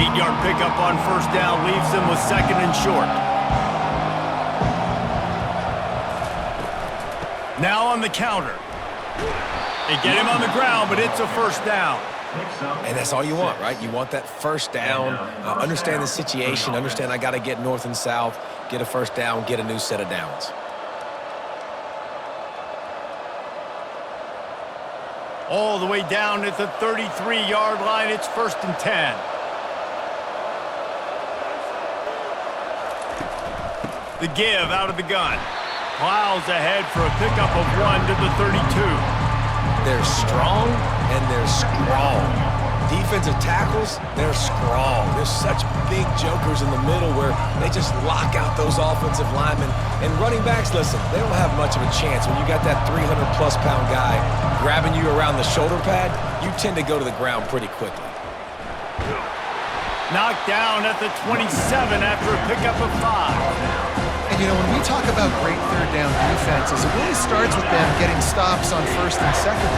8-yard pickup on 1st down leaves them with 2nd and short. Now on the counter. They get him on the ground, but it's a 1st down. And that's all you want, right? You want that 1st down, understand the situation, understand I got to get north and south, get a 1st down, get a new set of downs. All the way down at the 33-yard line, it's 1st and 10. The give out of the gun. Plows ahead for a pickup of 1 to the 32. They're strong and they're strong. Defensive tackles, they're strong. There's such big jokers in the middle where they just lock out those offensive linemen. And running backs, listen, they don't have much of a chance. When you got that 300-plus pound guy grabbing you around the shoulder pad, you tend to go to the ground pretty quickly. Knocked down at the 27 after a pickup of 5. And, you know, when we talk about great 3rd down defenses, it really starts with them getting stops on 1st and 2nd.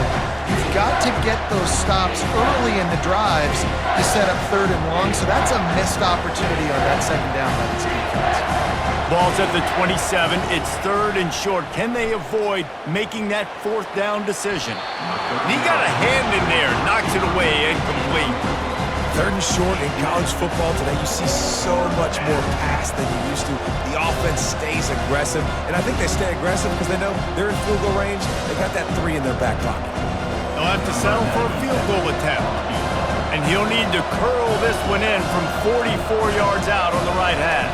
You've got to get those stops early in the drives to set up 3rd and long, so that's a missed opportunity on that 2nd down by this defense. Ball's at the 27. It's 3rd and short. Can they avoid making that 4th down decision? And he got a hand in there, knocks it away, incomplete. 3rd and short in college football today, you see so much more pass than you used to. The offense stays aggressive, and I think they stay aggressive because they know they're in field goal range. They got that 3 in their back pocket. They'll have to settle for a field goal attempt. And he'll need to curl this one in from 44 yards out on the right hash.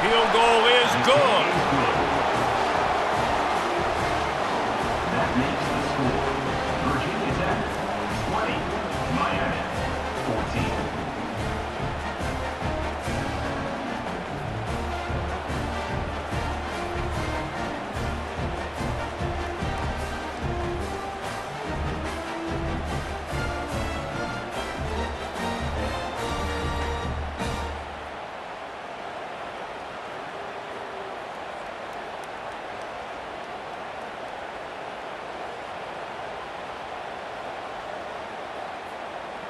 Field goal is good. That makes the score Virginia Tech 20, Miami 14.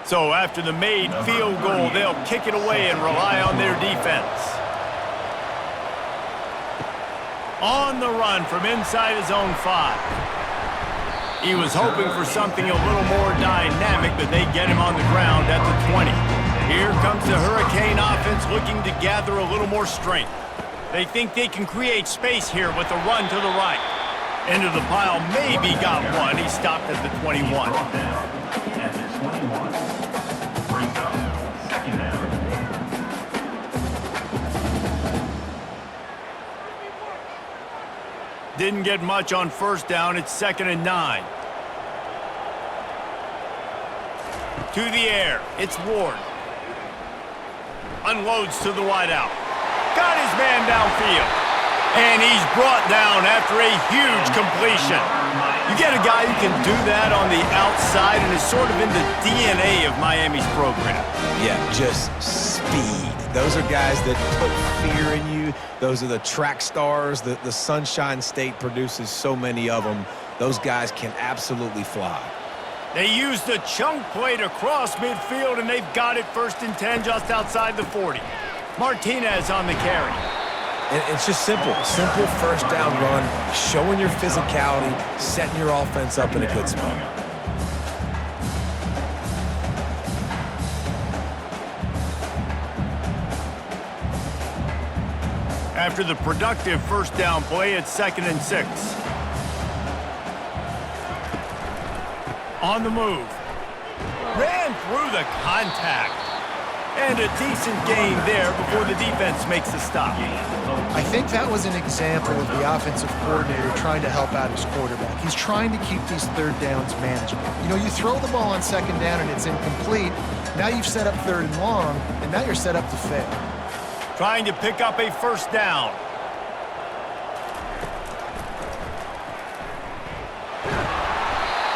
So after the made field goal, they'll kick it away and rely on their defense. On the run from inside his own 5. He was hoping for something a little more dynamic, but they get him on the ground at the 20. Here comes the Hurricane offense looking to gather a little more strength. They think they can create space here with a run to the right. Into the pile, maybe got one. He stopped at the 21. At the 21. Brings up 2nd down. Didn't get much on 1st down. It's 2nd and 9. To the air. It's Ward. Unloads to the wideout. Got his man downfield. And he's brought down after a huge completion. You get a guy who can do that on the outside, and it's sort of in the DNA of Miami's program. Yeah, just speed. Those are guys that put fear in you. Those are the track stars. The Sunshine State produces so many of them. Those guys can absolutely fly. They used the chunk play to cross midfield, and they've got it 1st and 10 just outside the 40. Martinez on the carry. And it's just simple 1st down run, showing your physicality, setting your offense up in a good spot. After the productive 1st down play, it's 2nd and 6. On the move. Ran through the contact. And a decent gain there before the defense makes the stop. I think that was an example of the offensive coordinator trying to help out his quarterback. He's trying to keep these third downs manageable. You know, you throw the ball on second down and it's incomplete. Now you've set up third and long, and now you're set up to fail. Trying to pick up a first down.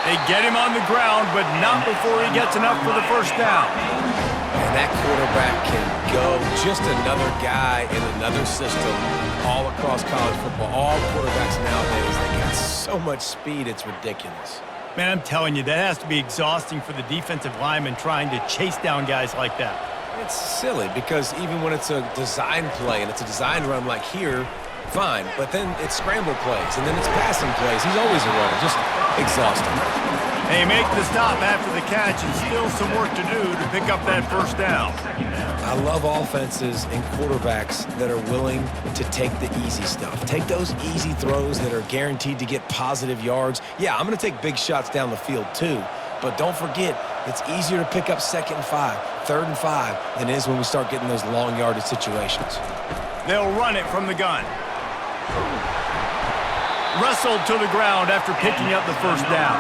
They get him on the ground, but not before he gets enough for the first down. And that quarterback can go, just another guy in another system all across college football. All quarterbacks nowadays, they got so much speed, it's ridiculous. Man, I'm telling you, that has to be exhausting for the defensive lineman trying to chase down guys like that. It's silly because even when it's a design play and it's a design run like here, fine, but then it's scramble plays and then it's passing plays. He's always a runner, just exhausting. They make the stop after the catch and still some work to do to pick up that first down. I love offenses and quarterbacks that are willing to take the easy stuff. Take those easy throws that are guaranteed to get positive yards. Yeah, I'm going to take big shots down the field too, but don't forget, it's easier to pick up 2nd and 5, 3rd and 5 than it is when we start getting those long yardage situations. They'll run it from the gun. Wrestled to the ground after picking up the first down.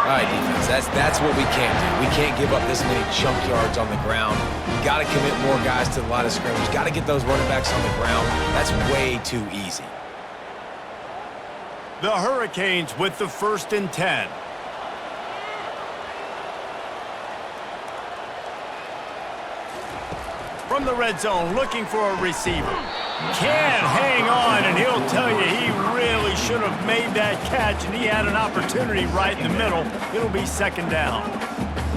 All right, defense, that's what we can't do. We can't give up this many chunk yards on the ground. You got to commit more guys to the line of scrimmage. Got to get those running backs on the ground. That's way too easy. The Hurricanes with the 1st and 10. From the red zone, looking for a receiver. Can hang on, and he'll tell you he really should have made that catch, and he had an opportunity right in the middle. It'll be 2nd down.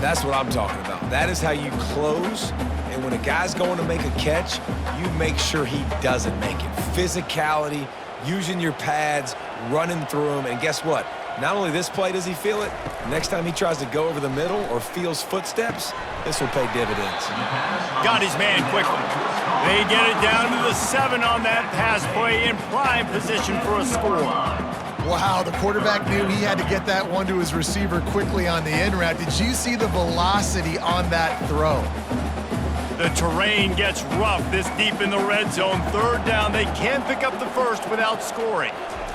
That's what I'm talking about. That is how you close, and when a guy's going to make a catch, you make sure he doesn't make it. Physicality, using your pads, running through them, and guess what? Not only this play does he feel it, next time he tries to go over the middle or feels footsteps, this will pay dividends. Got his man quickly. They get it down to the 7 on that pass play in prime position for a score. Wow, the quarterback knew he had to get that one to his receiver quickly on the in route. Did you see the velocity on that throw? The terrain gets rough this deep in the red zone. 3rd down, they can't pick up the first without scoring.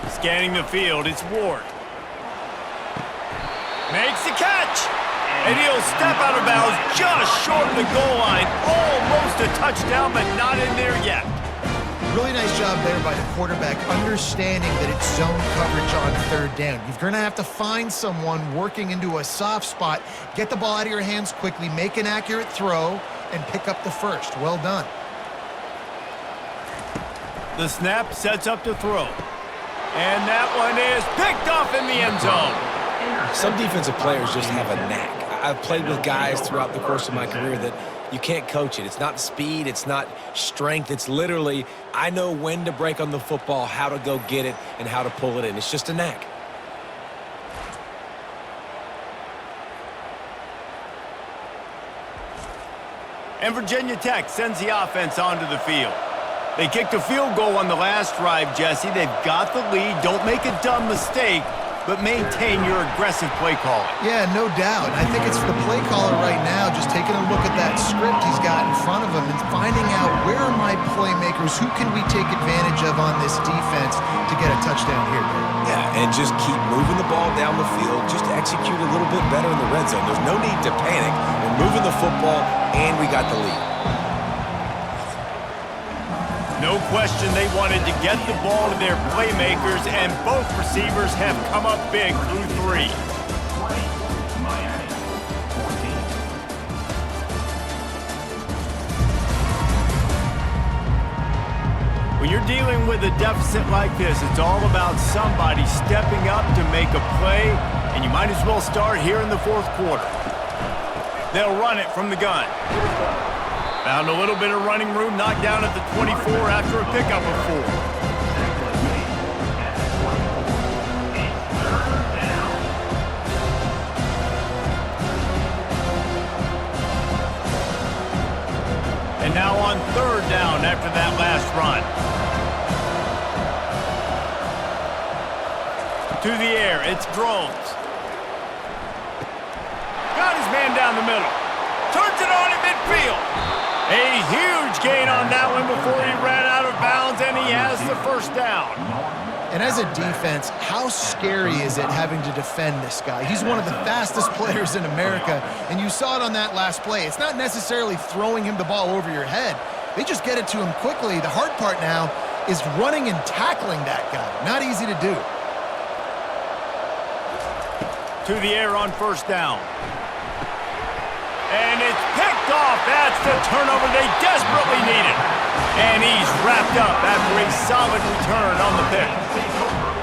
Scanning the field, it's Ward. Makes the catch, and he'll step out of bounds just short of the goal line. Almost a touchdown, but not in there yet. Really nice job there by the quarterback, understanding that it's zone coverage on 3rd down. You're going to have to find someone working into a soft spot, get the ball out of your hands quickly, make an accurate throw, and pick up the first. Well done. The snap sets up to throw. And that one is picked off in the end zone. Some defensive players just have a knack. I've played with guys throughout the course of my career that you can't coach it. It's not speed, it's not strength. It's literally, I know when to break on the football, how to go get it, and how to pull it in. It's just a knack. And Virginia Tech sends the offense onto the field. They kicked a field goal on the last drive, Jesse. They've got the lead. Don't make a dumb mistake, but maintain your aggressive play calling. Yeah, no doubt. I think it's the play caller right now just taking a look at that script he's got in front of him and finding out where are my playmakers, who can we take advantage of on this defense to get a touchdown here. Yeah, and just keep moving the ball down the field, just to execute a little bit better in the red zone. There's no need to panic. We're moving the football, and we got the lead. No question they wanted to get the ball to their playmakers, and both receivers have come up big through 3. When you're dealing with a deficit like this, it's all about somebody stepping up to make a play, and you might as well start here in the 4th quarter. They'll run it from the gun. Found a little bit of running room, knocked down at the 24 after a pickup of 4. And now on 3rd down after that last run. To the air, it's Drones. Got his man down the middle. Turns it on in midfield. A huge gain on that one before he ran out of bounds, and he has the first down. And as a defense, how scary is it having to defend this guy? He's one of the fastest players in America, and you saw it on that last play. It's not necessarily throwing him the ball over your head. They just get it to him quickly. The hard part now is running and tackling that guy. Not easy to do. To the air on first down. And it's picked off. That's the turnover they desperately needed. And he's wrapped up after a solid return on the pick.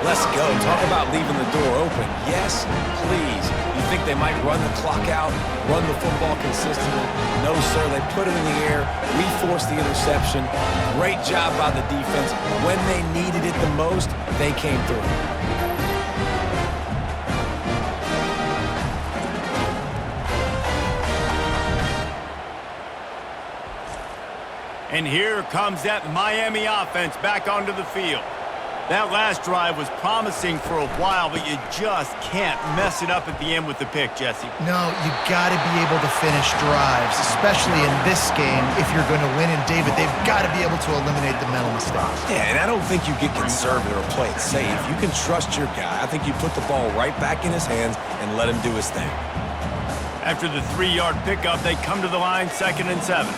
Let's go. Talk about leaving the door open. Yes, please. You think they might run the clock out, run the football consistently? No, sir. They put it in the air. We forced the interception. Great job by the defense. When they needed it the most, they came through. And here comes that Miami offense back onto the field. That last drive was promising for a while, but you just can't mess it up at the end with the pick, Jesse. No, you got to be able to finish drives, especially in this game if you're going to win. And David, they've got to be able to eliminate the mental mistakes. Yeah, and I don't think you get conservative or play it safe. You can trust your guy. I think you put the ball right back in his hands and let him do his thing. After the 3-yard pickup, they come to the line 2nd and 7.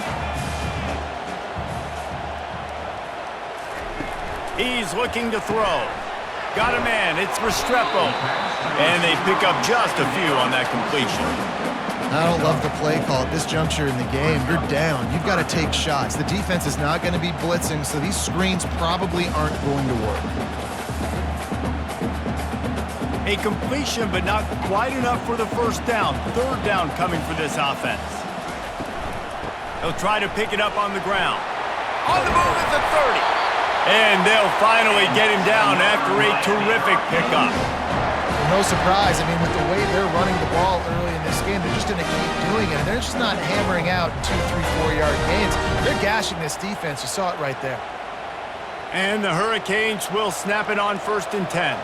He's looking to throw. Got a man. It's Restrepo. And they pick up just a few on that completion. I don't love the play call at this juncture in the game. You're down. You've got to take shots. The defense is not going to be blitzing, so these screens probably aren't going to work. A completion, but not quite enough for the first down. 3rd down coming for this offense. They'll try to pick it up on the ground. On the move at the 30. And they'll finally get him down after a terrific pickup. No surprise. I mean, with the way they're running the ball early in this game, they're just going to keep doing it. And they're just not hammering out 2, 3, 4-yard gains. They're gashing this defense. You saw it right there. And the Hurricanes will snap it on 1st and 10.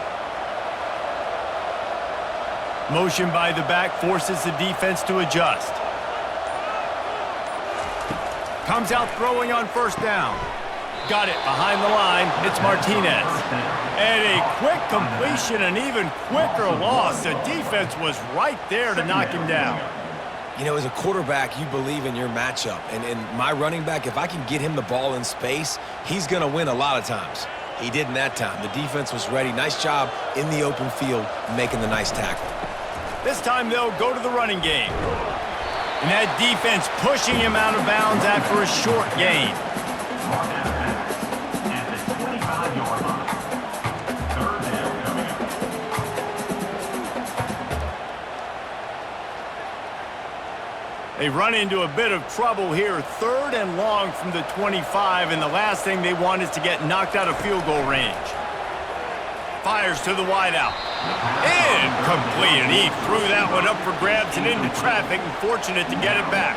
Motion by the back forces the defense to adjust. Comes out throwing on 1st down. Got it behind the line. It's Martinez. And a quick completion, an even quicker loss. The defense was right there to knock him down. You know, as a quarterback, you believe in your matchup. And my running back, if I can get him the ball in space, he's going to win a lot of times. He did in that time. The defense was ready. Nice job in the open field making the nice tackle. This time they'll go to the running game. And that defense pushing him out of bounds after a short gain. They run into a bit of trouble here. 3rd and long from the 25, and the last thing they want is to get knocked out of field goal range. Fires to the wideout. Incomplete, and he threw that one up for grabs and into traffic, and fortunate to get it back.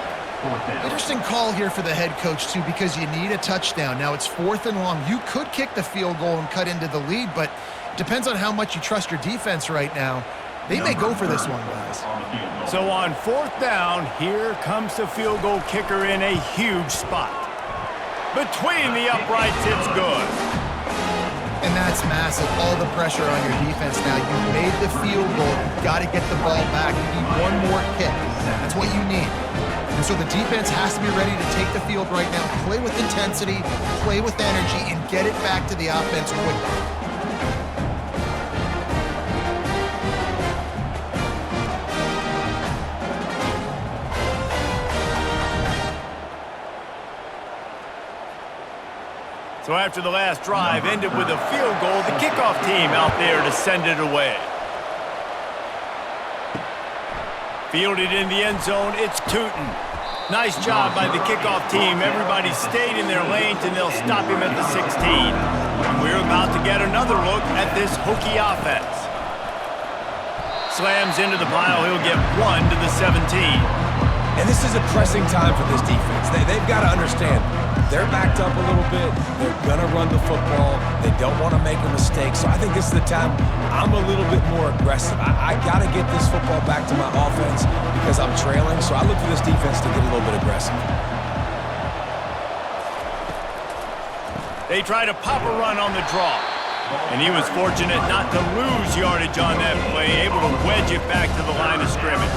Interesting call here for the head coach, too, because you need a touchdown. Now it's 4th and long. You could kick the field goal and cut into the lead, but it depends on how much you trust your defense right now. They may go for this one, guys. So on 4th down, here comes the field goal kicker in a huge spot. Between the uprights, it's good. And that's massive. All the pressure on your defense now. You made the field goal. You've got to get the ball back. You need one more kick. That's what you need. And so the defense has to be ready to take the field right now, play with intensity, play with energy, and get it back to the offense quickly. So after the last drive ended with a field goal, the kickoff team out there to send it away. Fielded in the end zone, it's Tootin. Nice job by the kickoff team. Everybody stayed in their lanes, and they'll stop him at the 16. And we're about to get another look at this Hokie offense. Slams into the pile. He'll get 1 to the 17. And this is a pressing time for this defense. They've got to understand, they're backed up a little bit. They're going to run the football. They don't want to make a mistake. So I think this is the time I'm a little bit more aggressive. I got to get this football back to my offense because I'm trailing. So I look for this defense to get a little bit aggressive. They try to pop a run on the draw. And he was fortunate not to lose yardage on that play, able to wedge it back to the line of scrimmage.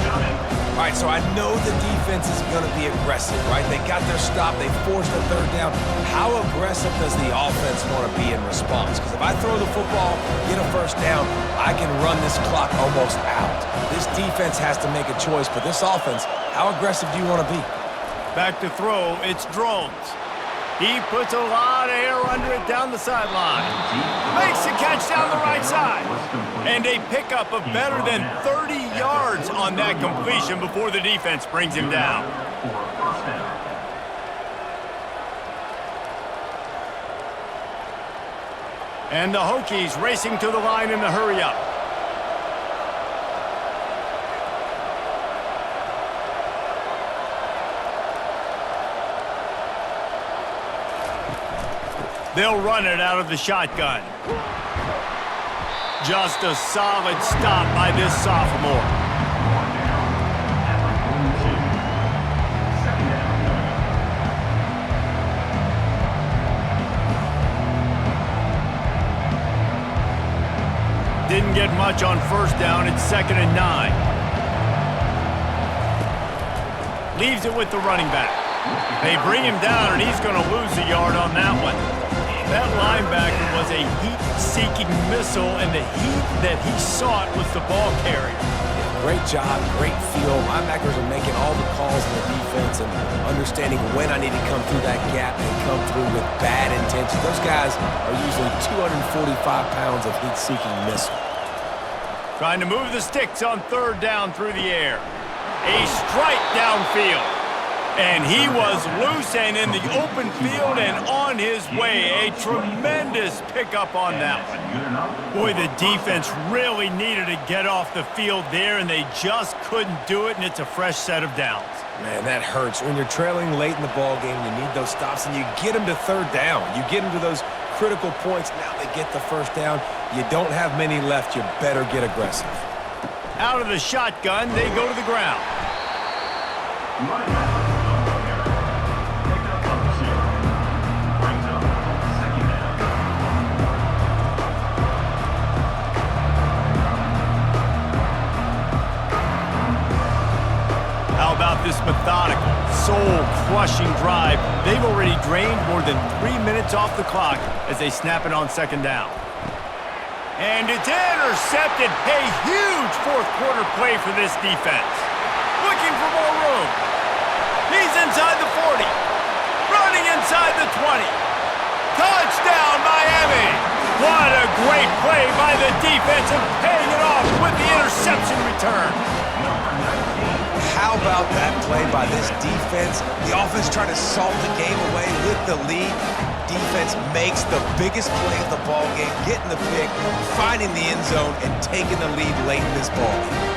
All right, so I know the defense is going to be aggressive, right? They got their stop. They forced the third down. How aggressive does the offense want to be in response? Because if I throw the football, get a first down, I can run this clock almost out. This defense has to make a choice, but this offense, how aggressive do you want to be? Back to throw, it's Drones. He puts a lot of air under it down the sideline. Makes the catch down the right side. And a pickup of better than 30 yards on that completion before the defense brings him down. And the Hokies racing to the line in the hurry-up. They'll run it out of the shotgun. Just a solid stop by this sophomore. Didn't get much on first down. It's 2nd and 9. Leaves it with the running back. They bring him down, and he's going to lose a yard on that one. That linebacker was a heat-seeking missile, and the heat that he sought was the ball carrier. Great job, great feel. Linebackers are making all the calls in the defense and understanding when I need to come through that gap and come through with bad intention. Those guys are usually 245 pounds of heat-seeking missile. Trying to move the sticks on third down through the air. A strike downfield. And he was loose and in the open field and on his way. A tremendous pickup on that one. Boy, the defense really needed to get off the field there, and they just couldn't do it, and it's a fresh set of downs. Man, that hurts. When you're trailing late in the ball game, you need those stops, and you get them to third down. You get them to those critical points. Now they get the first down. You don't have many left. You better get aggressive. Out of the shotgun, they go to the ground. How about this methodical, soul-crushing drive? They've already drained more than 3 minutes off the clock as they snap it on second down. And it's intercepted. A huge fourth-quarter play for this defense. Looking for more room. He's inside the 40. Running inside the 20. Touchdown, Miami! What a great play by the defense and paying it off with the interception return. How about that play by this defense? The offense trying to salt the game away with the lead. Defense makes the biggest play of the ball game, getting the pick, finding the end zone, and taking the lead late in this ball game.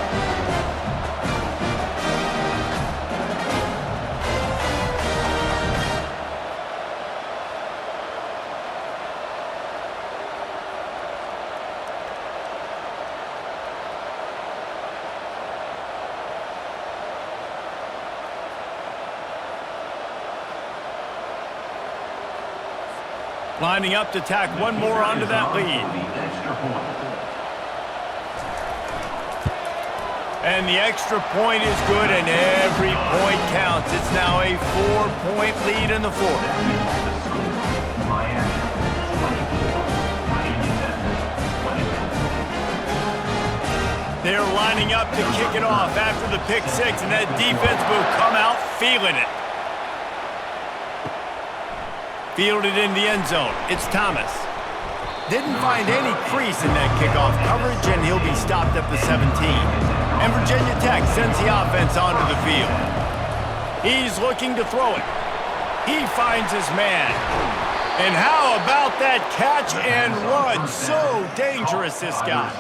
Lining up to tack one more onto that lead. And the extra point is good, and every point counts. It's now a 4-point lead in the fourth. They're lining up to kick it off after the pick six, and that defense will come out feeling it. Fielded in the end zone. It's Thomas. Didn't find any crease in that kickoff coverage, and he'll be stopped at the 17. And Virginia Tech sends the offense onto the field. He's looking to throw it. He finds his man. And how about that catch and run? So dangerous, this guy.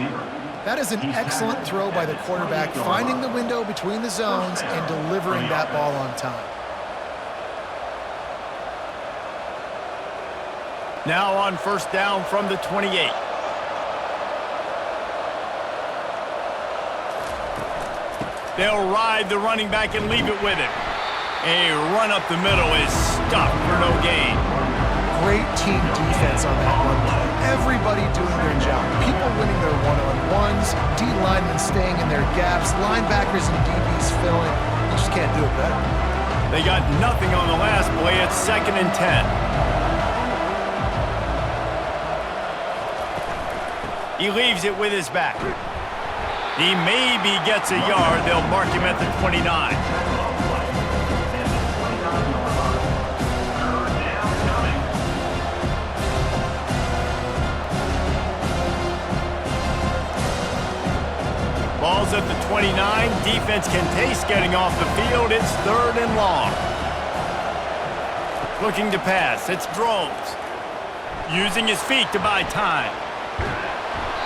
That is an excellent throw by the quarterback, finding the window between the zones and delivering that ball on time. Now on first down from the 28. They'll ride the running back and leave it with him. A run up the middle is stuffed for no gain. great team defense on that one play. Everybody doing their job. People winning their one-on-ones, D linemen staying in their gaps, linebackers and DBs filling. You just can't do it better. They got nothing on the last play. It's 2nd and 10. He leaves it with his back. He maybe gets a yard. They'll mark him at the 29. Ball's at the 29. Defense can taste getting off the field. It's 3rd and long. Looking to pass. It's Drones. Using his feet to buy time.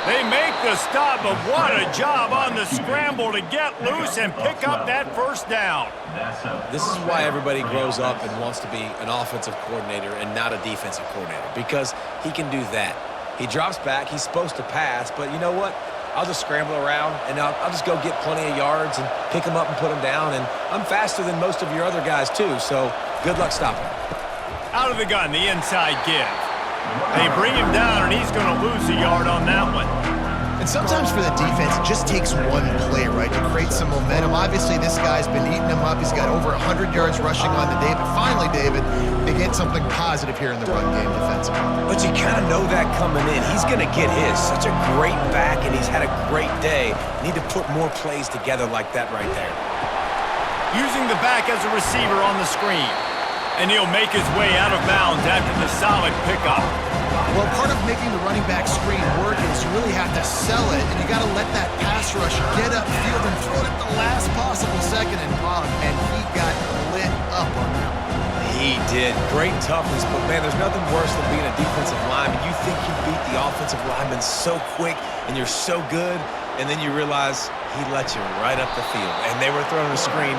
They make the stop, but what a job on the scramble to get loose and pick up that first down. This is why everybody grows up and wants to be an offensive coordinator and not a defensive coordinator, because he can do that. He drops back. He's supposed to pass, but you know what? I'll just scramble around, and I'll just go get plenty of yards and pick them up and put them down, and I'm faster than most of your other guys, too, so good luck stopping him. Out of the gun, the inside give. They bring him down, and he's going to lose a yard on that one. And sometimes for the defense, it just takes one play, right, to create some momentum. Obviously, this guy's been eating him up. He's got over 100 yards rushing on the day. But finally, David, they get something positive here in the run game defensively. But you kind of know that coming in. He's going to get his. Such a great back, and he's had a great day. Need to put more plays together like that right there. Using the back as a receiver on the screen. And he'll make his way out of bounds after the solid pickup. Well, part of making the running back screen work is you really have to sell it, and you got to let that pass rush get upfield and throw it at the last possible second. And he got lit up on that one. He did. Great toughness, but man, there's nothing worse than being a defensive lineman. You think you beat the offensive lineman so quick, and you're so good, and then you realize he let you right up the field. And they were throwing a screen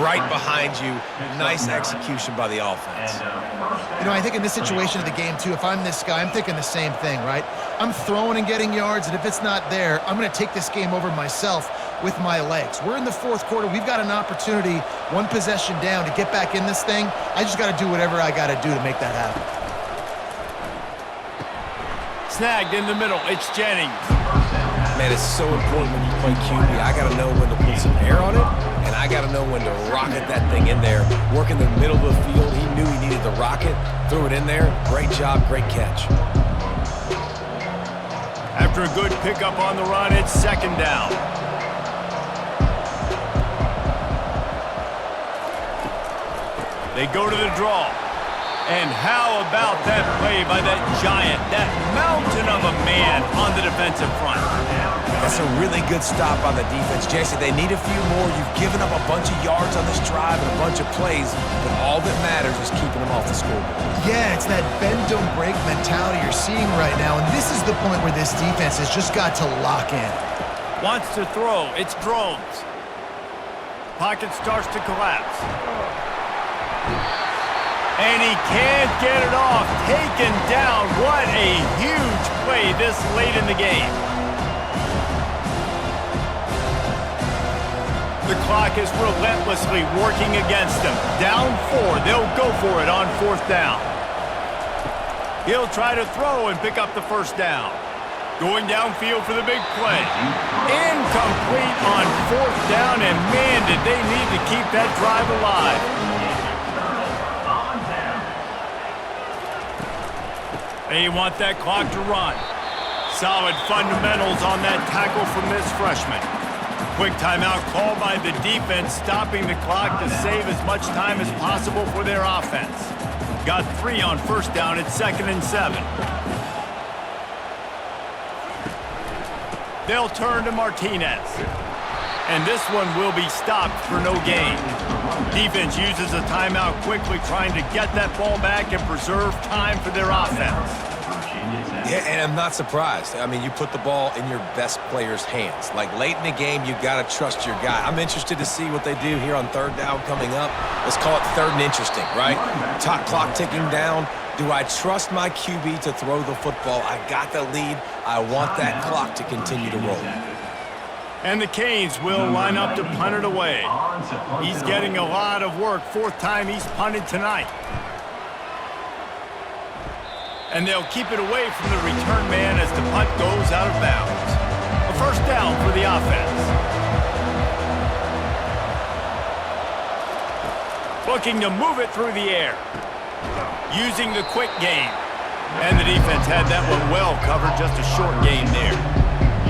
right behind you. Nice execution by the offense. You know, I think in this situation of the game, too, if I'm this guy, I'm thinking the same thing, right? I'm throwing and getting yards, and if it's not there, I'm going to take this game over myself with my legs. We're in the 4th quarter. We've got an opportunity, one possession down, to get back in this thing. I just got to do whatever I got to do to make that happen. Snagged in the middle. It's Jennings. Man, it's so important when you play QB. I got to know when to put some air on it, and I got to know when to rocket that thing in there. Work in the middle of the field. He knew he needed the rocket. Threw it in there. Great job, great catch. After a good pickup on the run, it's 2nd down. They go to the draw. And how about that play by that giant, that mountain of a man on the defensive front? That's a really good stop on the defense. Jason, they need a few more. You've given up a bunch of yards on this drive and a bunch of plays, but all that matters is keeping them off the scoreboard. Yeah, it's that bend, don't break mentality you're seeing right now, and this is the point where this defense has just got to lock in. Wants to throw. It's Drones. Pocket starts to collapse. And he can't get it off. Taken down. What a huge play this late in the game. The clock is relentlessly working against them. Down 4. They'll go for it on 4th down. He'll try to throw and pick up the first down. Going downfield for the big play. Incomplete on 4th down, and man, did they need to keep that drive alive. They want that clock to run. Solid fundamentals on that tackle from this freshman. Quick timeout called by the defense, stopping the clock to save as much time as possible for their offense. Got 3 on 1st down. It's 2nd and 7. They'll turn to Martinez. And this one will be stopped for no gain. Defense uses a timeout quickly, trying to get that ball back and preserve time for their offense. Yeah, and I'm not surprised. I mean, you put the ball in your best player's hands. Like, late in the game, you've got to trust your guy. I'm interested to see what they do here on 3rd down coming up. Let's call it 3rd and interesting, right? Top clock ticking down. Do I trust my QB to throw the football? I got the lead. I want that clock to continue to roll. And the Canes will line up to punt it away. He's getting a lot of work. 4th time he's punted tonight. And they'll keep it away from the return man as the punt goes out of bounds. A first down for the offense. Looking to move it through the air. Using the quick game. And the defense had that one well covered, just a short gain there.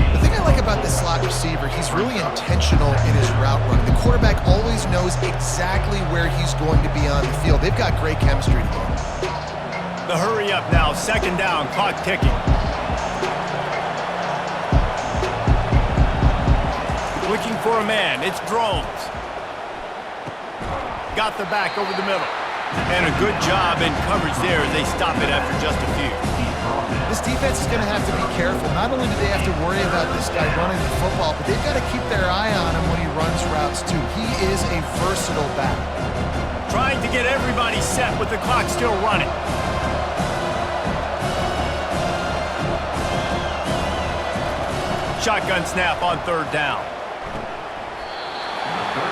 The thing I like about this slot receiver, he's really intentional in his route run. The quarterback always knows exactly where he's going to be on the field. They've got great chemistry together. The hurry up now, second down, clock ticking. Looking for a man, it's Drones. Got the back over the middle. And a good job in coverage there as they stop it after just a few. This defense is going to have to be careful. Not only do they have to worry about this guy running the football, but they've got to keep their eye on him when he runs routes too. He is a versatile back. Trying to get everybody set with the clock still running. Shotgun snap on third down.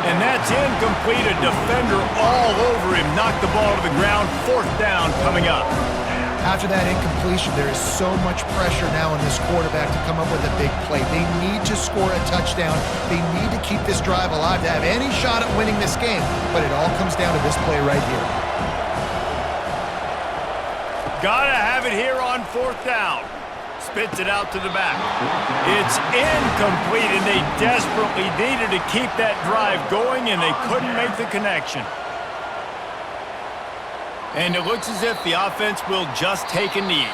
And that's incomplete. A defender all over him. Knocked the ball to the ground. Fourth down coming up. After that incompletion, there is so much pressure now on this quarterback to come up with a big play. They need to score a touchdown. They need to keep this drive alive to have any shot at winning this game. But it all comes down to this play right here. Gotta have it here on fourth down. Spits it out to the back. It's incomplete, and they desperately needed to keep that drive going, and they couldn't make the connection. And it looks as if the offense will just take a knee.